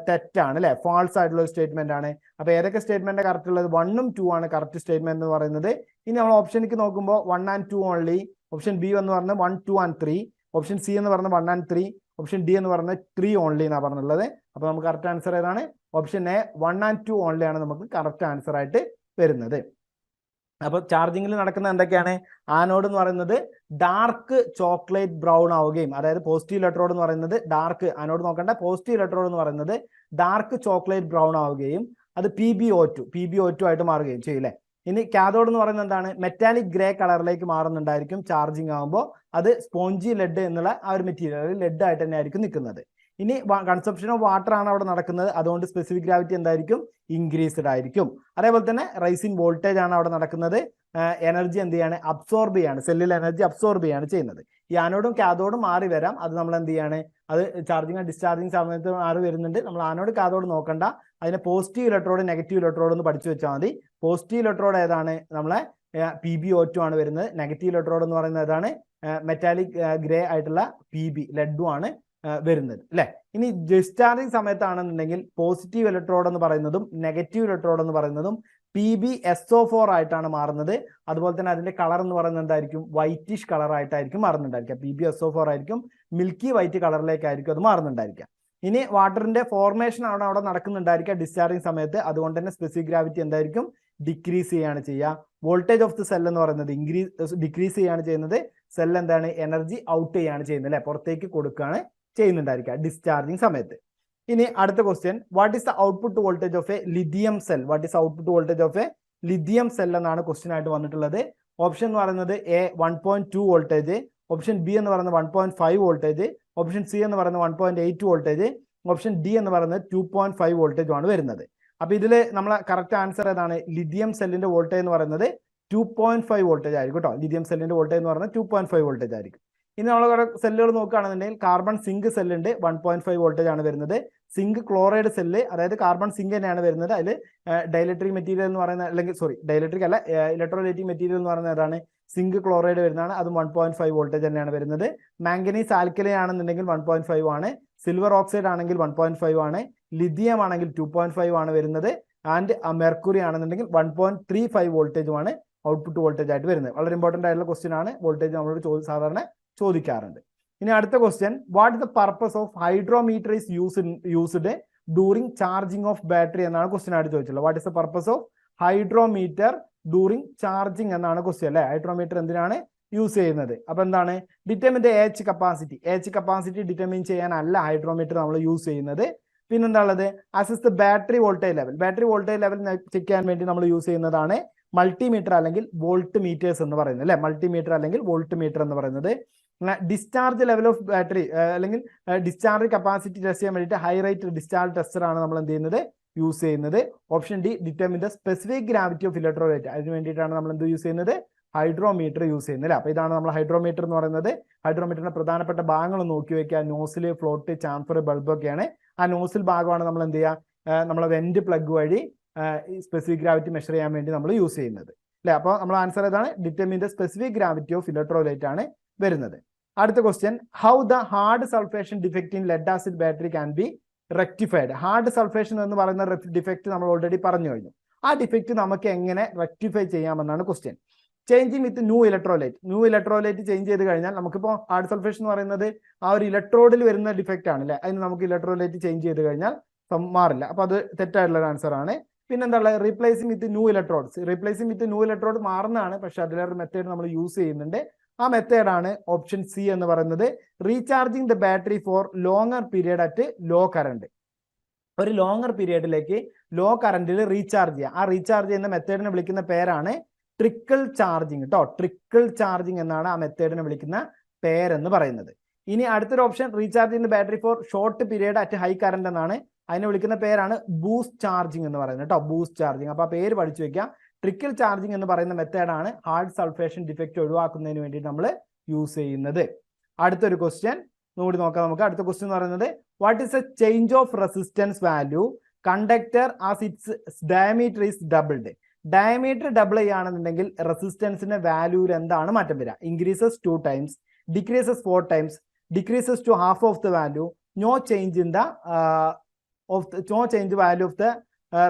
തെറ്റാണ് അല്ലെ, ഫാൾസ് ആയിട്ടുള്ള ഒരു സ്റ്റേറ്റ്മെന്റ് ആണ്. അപ്പൊ ഏതൊക്കെ സ്റ്റേറ്റ്മെന്റ് കറക്റ്റ് ഉള്ളത്, 1 ഉം 2 ആണ് കറക്റ്റ് സ്റ്റേറ്റ്മെന്റ് എന്ന് പറയുന്നത്. ഇനി നമ്മൾ ഓപ്ഷനിലേക്ക് നോക്കുമ്പോൾ 1 and 2 ഓൺലി. ഓപ്ഷൻ ബി എന്ന് പറഞ്ഞത് 1, 2 and 3. ഓപ്ഷൻ സി എന്ന് പറഞ്ഞത് 1 and 3. ഓപ്ഷൻ ഡി എന്ന് പറഞ്ഞത് 3 ഓൺലി എന്നാണ് പറഞ്ഞുള്ളത്. അപ്പൊ നമുക്ക് കറക്റ്റ് ആൻസർ ഏതാണ്, ഓപ്ഷൻ എ 1 and 2 ഓൺലി ആണ് നമുക്ക് കറക്റ്റ് ആൻസർ ആയിട്ട് വരുന്നത്. അപ്പൊ ചാർജിങ്ങിൽ നടക്കുന്ന എന്തൊക്കെയാണ്, ആനോഡ് എന്ന് പറയുന്നത് ഡാർക്ക് ചോക്ലേറ്റ് ബ്രൗൺ ആവുകയും, അതായത് പോസിറ്റീവ് ഇലക്ട്രോഡ് എന്ന് പറയുന്നത് ഡാർക്ക്, ആനോഡ് നോക്കണ്ട, പോസിറ്റീവ് ഇലക്ട്രോഡ് എന്ന് പറയുന്നത് ഡാർക്ക് ചോക്ലേറ്റ് ബ്രൗൺ ആവുകയും അത് PbO2 ആയിട്ട് മാറുകയും ചെയ്യും അല്ലെ. ഇനി കാഥോഡ് എന്ന് പറയുന്നത് എന്താണ്, മെറ്റാലിക് ഗ്രേ കളറിലേക്ക് മാറുന്നുണ്ടായിരിക്കും ചാർജിങ് ആകുമ്പോൾ. അത് സ്പോഞ്ചി ലെഡ് എന്നുള്ള ആ ഒരു മെറ്റീരിയൽ ലെഡ് ആയിട്ട് തന്നെ ആയിരിക്കും നിൽക്കുന്നത്. ഇനി കൺസപ്ഷൻ ഓഫ് വാട്ടർ ആണ് അവിടെ നടക്കുന്നത്, അതുകൊണ്ട് സ്പെസിഫിക് ഗ്രാവിറ്റി എന്തായിരിക്കും, ഇൻക്രീസ്ഡ് ആയിരിക്കും. അതേപോലെ തന്നെ റൈസിങ് വോൾട്ടേജ് ആണ് അവിടെ നടക്കുന്നത്. എനർജി എന്ത് ചെയ്യാണ്, അബ്സോർബ് ചെയ്യാണ്, സെല്ലിൽ എനർജി അബ്സോർബ് ചെയ്യാണ് ചെയ്യുന്നത്. ഈ ആനോഡും കാഥോഡും മാറി വരാം, അത് നമ്മൾ എന്ത് ചെയ്യാണ്, അത് ചാർജിങ് ഡിസ്ചാർജിങ് സമയത്ത് ആറ് വരുന്നുണ്ട്. നമ്മൾ ആനോട് കാഥോഡ് നോക്കണ്ട, അതിനെ പോസിറ്റീവ് ഇലക്ട്രോഡ് നെഗറ്റീവ് ഇലക്ട്രോഡ് എന്ന് പഠിച്ചു വെച്ചാൽ മതി. പോസിറ്റീവ് ഇലക്ട്രോഡ് ഏതാണ്? നമ്മളെ PbO2 ആണ് വരുന്നത്. നെഗറ്റീവ് ഇലക്ട്രോഡ് എന്ന് പറയുന്നത് ഏതാണ്? മെറ്റാലിക് ഗ്രേ ആയിട്ടുള്ള PB ലെഡും ആണ് വരുന്നത് അല്ലെ. ഇനി ഡിസ്ചാർജിങ് സമയത്താണെന്നുണ്ടെങ്കിൽ പോസിറ്റീവ് ഇലക്ട്രോഡ് എന്ന് പറയുന്നതും നെഗറ്റീവ് ഇലക്ട്രോഡ് എന്ന് പറയുന്നതും PbSO4 ആയിട്ടാണ് മാറുന്നത്. അതുപോലെ തന്നെ അതിന്റെ കളർ എന്ന് പറയുന്നത് എന്തായിരിക്കും? വൈറ്റിഷ് കളർ ആയിട്ടായിരിക്കും മാറുന്നുണ്ടായിരിക്കുക. PbSO4 ആയിരിക്കും, മിൽക്കി വൈറ്റ് കളറിലേക്കായിരിക്കും അത് മാറുന്നുണ്ടായിരിക്കുക. ഇനി വാട്ടറിന്റെ ഫോർമേഷൻ ആണ് അവിടെ നടക്കുന്നുണ്ടായിരിക്കുക ഡിസ്ചാർജിങ് സമയത്ത്. അതുകൊണ്ട് തന്നെ സ്പെസിഫിക് ഗ്രാവിറ്റി എന്തായിരിക്കും? ഡിക്രീസ് ചെയ്യാണ് ചെയ്യുക. വോൾട്ടേജ് ഓഫ് ദി സെൽ എന്ന് പറയുന്നത് ഡിക്രീസ് ചെയ്യാണ് ചെയ്യുന്നത്. സെൽ എന്താണ്? എനർജി ഔട്ട് ചെയ്യാണ് ചെയ്യുന്നത് അല്ലെ, പുറത്തേക്ക് കൊടുക്കുകയാണ് ചെയ്യുന്നുണ്ടായിരിക്കുക ഡിസ്ചാർജിങ് സമയത്ത്. ഇനി അടുത്ത question, what is the output voltage of A lithium cell? What is output voltage of A lithium cell എന്നാണ് ക്വസ്റ്റ്യൻ ആയിട്ട് വന്നിട്ടുള്ളത്. ഓപ്ഷൻ എന്ന് പറയുന്നത് A 1.2 വോൾട്ടേജ്, ഓപ്ഷൻ B എന്ന് പറയുന്നത് 1.5 വോൾട്ടേജ്, ഓപ്ഷൻ C എന്ന് പറയുന്നത് 1.8 വോൾട്ടേജ്, ഓപ്ഷൻ D എന്ന് പറയുന്നത് 2.5 വോൾട്ടേജ് ആണ് വരുന്നത്. അപ്പൊ ഇതിൽ നമ്മളെ കറക്റ്റ് ആൻസർ ഏതാണ്? ലിഥിയം സെല്ലിന്റെ വോൾട്ടേജ് എന്ന് പറയുന്നത് 2.5 വോൾട്ടേജ് ആയിരിക്കും കേട്ടോ. ലിഥിയം സെല്ലിന്റെ വോൾട്ടേജ് എന്ന് പറയുന്നത് 2.5 വോൾട്ടേജ് ആയിരിക്കും. ഇനി നമ്മൾ സെല്ലുകൾ നോക്കുകയാണെന്നുണ്ടെങ്കിൽ കാർബൺ സിങ്ക് സെല്ലുണ്ട്, 1.5 വോൾട്ടേജ് ആണ് വരുന്നത്. സിങ്ക് ക്ലോറൈഡ് സെല്ല്, അതായത് കാർബൺ സിങ്ക് തന്നെയാണ് വരുന്നത്. അതിൽ ഡൈലക്ട്രിക് മെറ്റീരിയൽ എന്ന് പറയുന്ന, അല്ലെങ്കിൽ ഡൈലക്ട്രിക് അല്ല, ഇലക്ട്രോലൈറ്റിക് മെറ്റീരിയൽ എന്ന് പറയുന്നത് ഏതാണ്? സിങ്ക് ക്ലോറൈഡ് വരുന്നതാണ്. അതും 1.5 വോൾട്ടേജ് തന്നെയാണ് വരുന്നത്. മാംഗനീസ് ആൽക്കലൈൻ ആണെന്നുണ്ടെങ്കിൽ 1.5 ആണ്. സിൽവർ ഓക്സൈഡ് ആണെങ്കിൽ 1.5 ആണ്. ലിഥിയം ആണെങ്കിൽ 2.5 ആണ് വരുന്നത്. ആൻഡ് മെർക്കുറി ആണെന്നുണ്ടെങ്കിൽ 1.35 വോൾട്ടേജുമാണ് ഔട്ട്പുട്ട് വോൾട്ടേജ് ആയിട്ട് വരുന്നത്. വളരെ ഇമ്പോർട്ടന്റ് ആയിട്ടുള്ള ക്വസ്റ്റ്യൻ ആണ്. വോൾട്ടേജ് നമ്മളോട് സാധാരണ ചോദിക്കാറുണ്ട്. ഇനി അടുത്ത question, what is the purpose of hydrometer is used during charging of battery എന്നാണ് ക്വസ്റ്റ്യൻ ആയിട്ട് ചോദിച്ചിട്ടുള്ളത്. What is the purpose of hydrometer during charging എന്നാണ് ക്വസ്റ്റ്യൻ അല്ലെ. ഹൈഡ്രോമീറ്റർ എന്തിനാണ് യൂസ് ചെയ്യുന്നത്? അപ്പൊ എന്താണ്? Determine the H capacity determine ചെയ്യാനല്ല ഹൈഡ്രോമീറ്റർ നമ്മൾ യൂസ് ചെയ്യുന്നത്. പിന്നെന്താ ഉള്ളത്? Assess the battery voltage level check ചെയ്യാൻ വേണ്ടി നമ്മൾ യൂസ് ചെയ്യുന്നതാണ് മൾട്ടിമീറ്റർ അല്ലെങ്കിൽ വോൾട്ട് മീറ്റേഴ്സ് എന്ന് പറയുന്നത് അല്ലെ. മൾട്ടിമീറ്റർ അല്ലെങ്കിൽ വോൾട്ട് മീറ്റർ എന്ന് പറയുന്നത്. ഡിസ്ചാർജ് ലെവൽ ഓഫ് ബാറ്ററി അല്ലെങ്കിൽ ഡിസ്ചാർജ് കപ്പാസിറ്റി ടെസ്റ്റ് ചെയ്യാൻ വേണ്ടിയിട്ട് ഹൈ റേറ്റ് ഡിസ്ചാർജ് ടെസ്റ്റർ ആണ് നമ്മൾ എന്ത് ചെയ്യുന്നത്? യൂസ് ചെയ്യുന്നത്. Option D, determine the specific gravity of electrolyte. അതിന് വേണ്ടിയിട്ടാണ് നമ്മൾ എന്ത് യൂസ് ചെയ്യുന്നത്? ഹൈഡ്രോമീറ്റർ യൂസ് ചെയ്യുന്നത്. അപ്പൊ ഇതാണ് നമ്മൾ ഹൈഡ്രോമീറ്റർ എന്ന് പറയുന്നത്. ഹൈഡ്രോമീറ്ററിന്റെ പ്രധാനപ്പെട്ട ഭാഗങ്ങൾ നോക്കി വെക്കുക. നോസിൽ, ഫ്ലോട്ട്, ചാംഫർ, ബൾബ് ഒക്കെയാണ്. ആ നോസിൽ ഭാഗമാണ് നമ്മൾ എന്ത് ചെയ്യുക? നമ്മളെ വെന്റ് പ്ലഗ് വഴി സ്പെസിഫിക് ഗ്രാവിറ്റി മെഷർ ചെയ്യാൻ വേണ്ടി നമ്മൾ യൂസ് ചെയ്യുന്നത് അല്ലെ. അപ്പോൾ നമ്മൾ ആൻസർ ഏതാണ്? Determine the specific gravity of electrolyte ആണ് വരുന്നത്. അടുത്ത question, how the hard sulphation defect in lead acid battery can be rectified? Hard sulphation എന്ന് പറയുന്ന ഡിഫക്റ്റ് നമ്മൾ ഓൾറെഡി പറഞ്ഞു കഴിഞ്ഞു. ആ ഡിഫക്റ്റ് നമുക്ക് എങ്ങനെ റെക്ടിഫൈ ചെയ്യാമെന്നാണ് question. Changing with new electrolyte change ചെയ്ത് കഴിഞ്ഞാൽ നമുക്കിപ്പോൾ ഹാർഡ് സൾഫേഷൻ എന്ന് പറയുന്നത് ആ ഒരു ഇലക്ട്രോഡിൽ വരുന്ന ഡിഫക്റ്റ് ആണ് അല്ലെ. അതിന് നമുക്ക് ഇലക്ട്രോലൈറ്റ് ചേഞ്ച് ചെയ്ത് കഴിഞ്ഞാൽ മാറില്ല. അപ്പൊ അത് തെറ്റായിട്ടുള്ള ആൻസർ ആണ്. പിന്നെന്താ ഉള്ളത്? റീപ്ലേസിംഗ് വിത്ത് ന്യൂ ഇലക്ട്രോഡ് മാറുന്നതാണ്, പക്ഷെ അതിലൊരു മെത്തേഡ് നമ്മൾ യൂസ് ചെയ്യുന്നുണ്ട്. ആ മെത്തേഡാണ് ഓപ്ഷൻ സി എന്ന് പറയുന്നത്. Recharging the battery for longer period at low current. ഒരു ലോങ്ങർ പീരിയഡിലേക്ക് ലോ കറണ്ടിൽ റീചാർജ് ചെയ്യുക. ആ റീചാർജ് ചെയ്യുന്ന മെത്തേഡിനെ വിളിക്കുന്ന പേരാണ് ട്രിക്കിൾ ചാർജിങ് കേട്ടോ. ട്രിക്കിൾ ചാർജിങ് എന്നാണ് ആ മെത്തേഡിനെ വിളിക്കുന്ന പേരെന്ന് പറയുന്നത്. ഇനി അടുത്തൊരു ഓപ്ഷൻ, റീചാർജ് ചെയ്യുന്ന battery for short period at high current എന്നാണ്. അതിനെ വിളിക്കുന്ന പേരാണ് ബൂസ്റ്റ് ചാർജിങ് എന്ന് പറയുന്നത് കേട്ടോ. Boost charging. അപ്പൊ ആ പേര് പഠിച്ചു വെക്കുക. ട്രിക്കിൾ ചാർജിങ് എന്ന് പറയുന്ന മെത്തേഡാണ് ഹാർഡ് സൾഫേഷൻ ഡിഫക്റ്റ് ഒഴിവാക്കുന്നതിന് വേണ്ടി നമ്മൾ യൂസ് ചെയ്യുന്നത്. അടുത്തൊരു ക്വസ്റ്റ്യൻ കൂടി നോക്കാം നമുക്ക്. അടുത്ത ക്വസ്റ്റ്യൻ എന്ന് പറയുന്നത്, what is a change of resistance value conductor as its diameter is doubled? Diameter double ചെയ്യുകയാണെന്നുണ്ടെങ്കിൽ റെസിസ്റ്റൻസിന്റെ വാല്യൂവിൽ എന്താണ് മാറ്റം വരിക? Increases 2 times, decreases 4 times, decreases to half of the value, no change in the value of the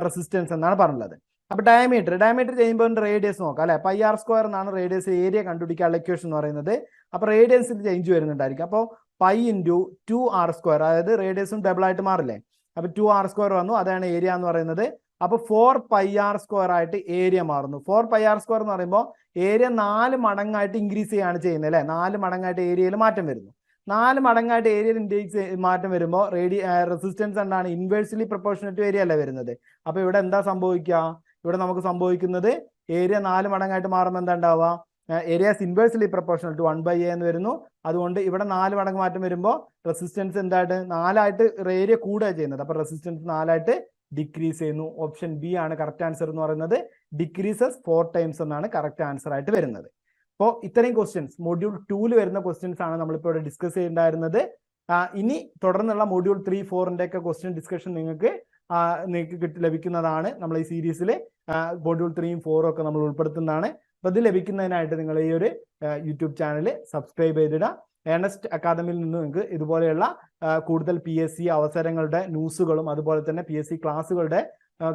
resistance എന്നാണ് പറഞ്ഞത്. അപ്പൊ diameter ചെയ്യുമ്പോൾ റേഡിയസ് നോക്കാം അല്ലെ. πr² എന്നാണ് റേഡിയസ് ഏരിയ കണ്ടുപിടിക്കാനുള്ള ഇക്വേഷൻ എന്ന് പറയുന്നത്. അപ്പൊ റേഡിയൻസിൽ ചേഞ്ച് വരുന്നുണ്ടായിരിക്കും. അപ്പോൾ π × 2r², അതായത് റേഡിയസും ഡബിൾ ആയിട്ട് മാറില്ലേ. അപ്പൊ 2r² വന്നു, അതാണ് ഏരിയ എന്ന് പറയുന്നത്. അപ്പൊ 4πr² ആയിട്ട് ഏരിയ മാറുന്നു. 4πr² എന്ന് പറയുമ്പോൾ ഏരിയ 4 മടങ്ങായിട്ട് ഇൻക്രീസ് ചെയ്യാണ് ചെയ്യുന്നത് അല്ലെ. 4 മടങ്ങായിട്ട് ഏരിയയിൽ മാറ്റം വരുന്നു. 4 മടങ്ങായിട്ട് ഏരിയയിൽ മാറ്റം വരുമ്പോൾ റെസിസ്റ്റൻസ് എന്താണ്? ഇൻവേഴ്സ്ലി പ്രൊപ്പോർഷണൽ ടു ഏരിയ അല്ലേ വരുന്നത്. അപ്പൊ ഇവിടെ എന്താ സംഭവിക്കുക? ഇവിടെ നമുക്ക് സംഭവിക്കുന്നത് ഏരിയ 4 മടങ്ങായിട്ട് മാറുമ്പോൾ എന്താ ഉണ്ടാവുക? Areas inversely proportional to 1/a എന്ന് വരുന്നു. അതുകൊണ്ട് ഇവിടെ 4 മടങ്ങ് മാറ്റം വരുമ്പോൾ റെസിസ്റ്റൻസ് എന്തായിട്ട് 4ആയിട്ട് ഏരിയ കൂടുക ചെയ്യുന്നത്. അപ്പൊ റെസിസ്റ്റൻസ് 4ആയിട്ട് ഡിക്രീസ് ചെയ്യുന്നു. ഓപ്ഷൻ ബി ആണ് കറക്റ്റ് ആൻസർ എന്ന് പറയുന്നത്. ഡിക്രീസസ് 4 times എന്നാണ് കറക്റ്റ് ആൻസർ ആയിട്ട് വരുന്നത്. അപ്പോൾ ഇത്രയും ക്വസ്റ്റ്യൻസ് മൊഡ്യൂൾ 2 വരുന്ന ക്വസ്റ്റ്യൻസ് ആണ് നമ്മളിപ്പോൾ ഇവിടെ ഡിസ്കസ് ചെയ്തിട്ടുണ്ടായിരുന്നത്. ഇനി തുടർന്നുള്ള മൊഡ്യൂൾ 3, 4 ഒക്കെ ക്വസ്റ്റ്യൻ ഡിസ്കഷൻ നിങ്ങൾക്ക് ലഭിക്കുന്നതാണ്. നമ്മൾ ഈ സീരീസിൽ മൊഡ്യൂൾ 3, 4 ഒക്കെ നമ്മൾ ഉൾപ്പെടുത്തുന്നതാണ്. അപ്പോൾ ഇത് ലഭിക്കുന്നതിനായിട്ട് നിങ്ങൾ ഈ ഒരു യൂട്യൂബ് ചാനൽ സബ്സ്ക്രൈബ് ചെയ്തിടുക. ഏണസ്റ്റ് അക്കാദമിയിൽ നിന്ന് നിങ്ങൾക്ക് ഇതുപോലെയുള്ള കൂടുതൽ PSC അവസരങ്ങളുടെ ന്യൂസുകളും അതുപോലെ തന്നെ PSC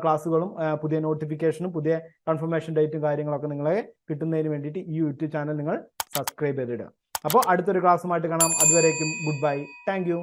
ക്ലാസ്സുകളും പുതിയ നോട്ടിഫിക്കേഷനും പുതിയ കൺഫർമേഷൻ ഡേറ്റും കാര്യങ്ങളൊക്കെ നിങ്ങളെ കിട്ടുന്നതിന് വേണ്ടിയിട്ട് ഈ യൂട്യൂബ് ചാനൽ നിങ്ങൾ സബ്സ്ക്രൈബ് ചെയ്തിടുക. അപ്പോൾ അടുത്തൊരു ക്ലാസ്സുമായിട്ട് കാണാം. അതുവരേക്കും ഗുഡ് ബൈ. Thank you.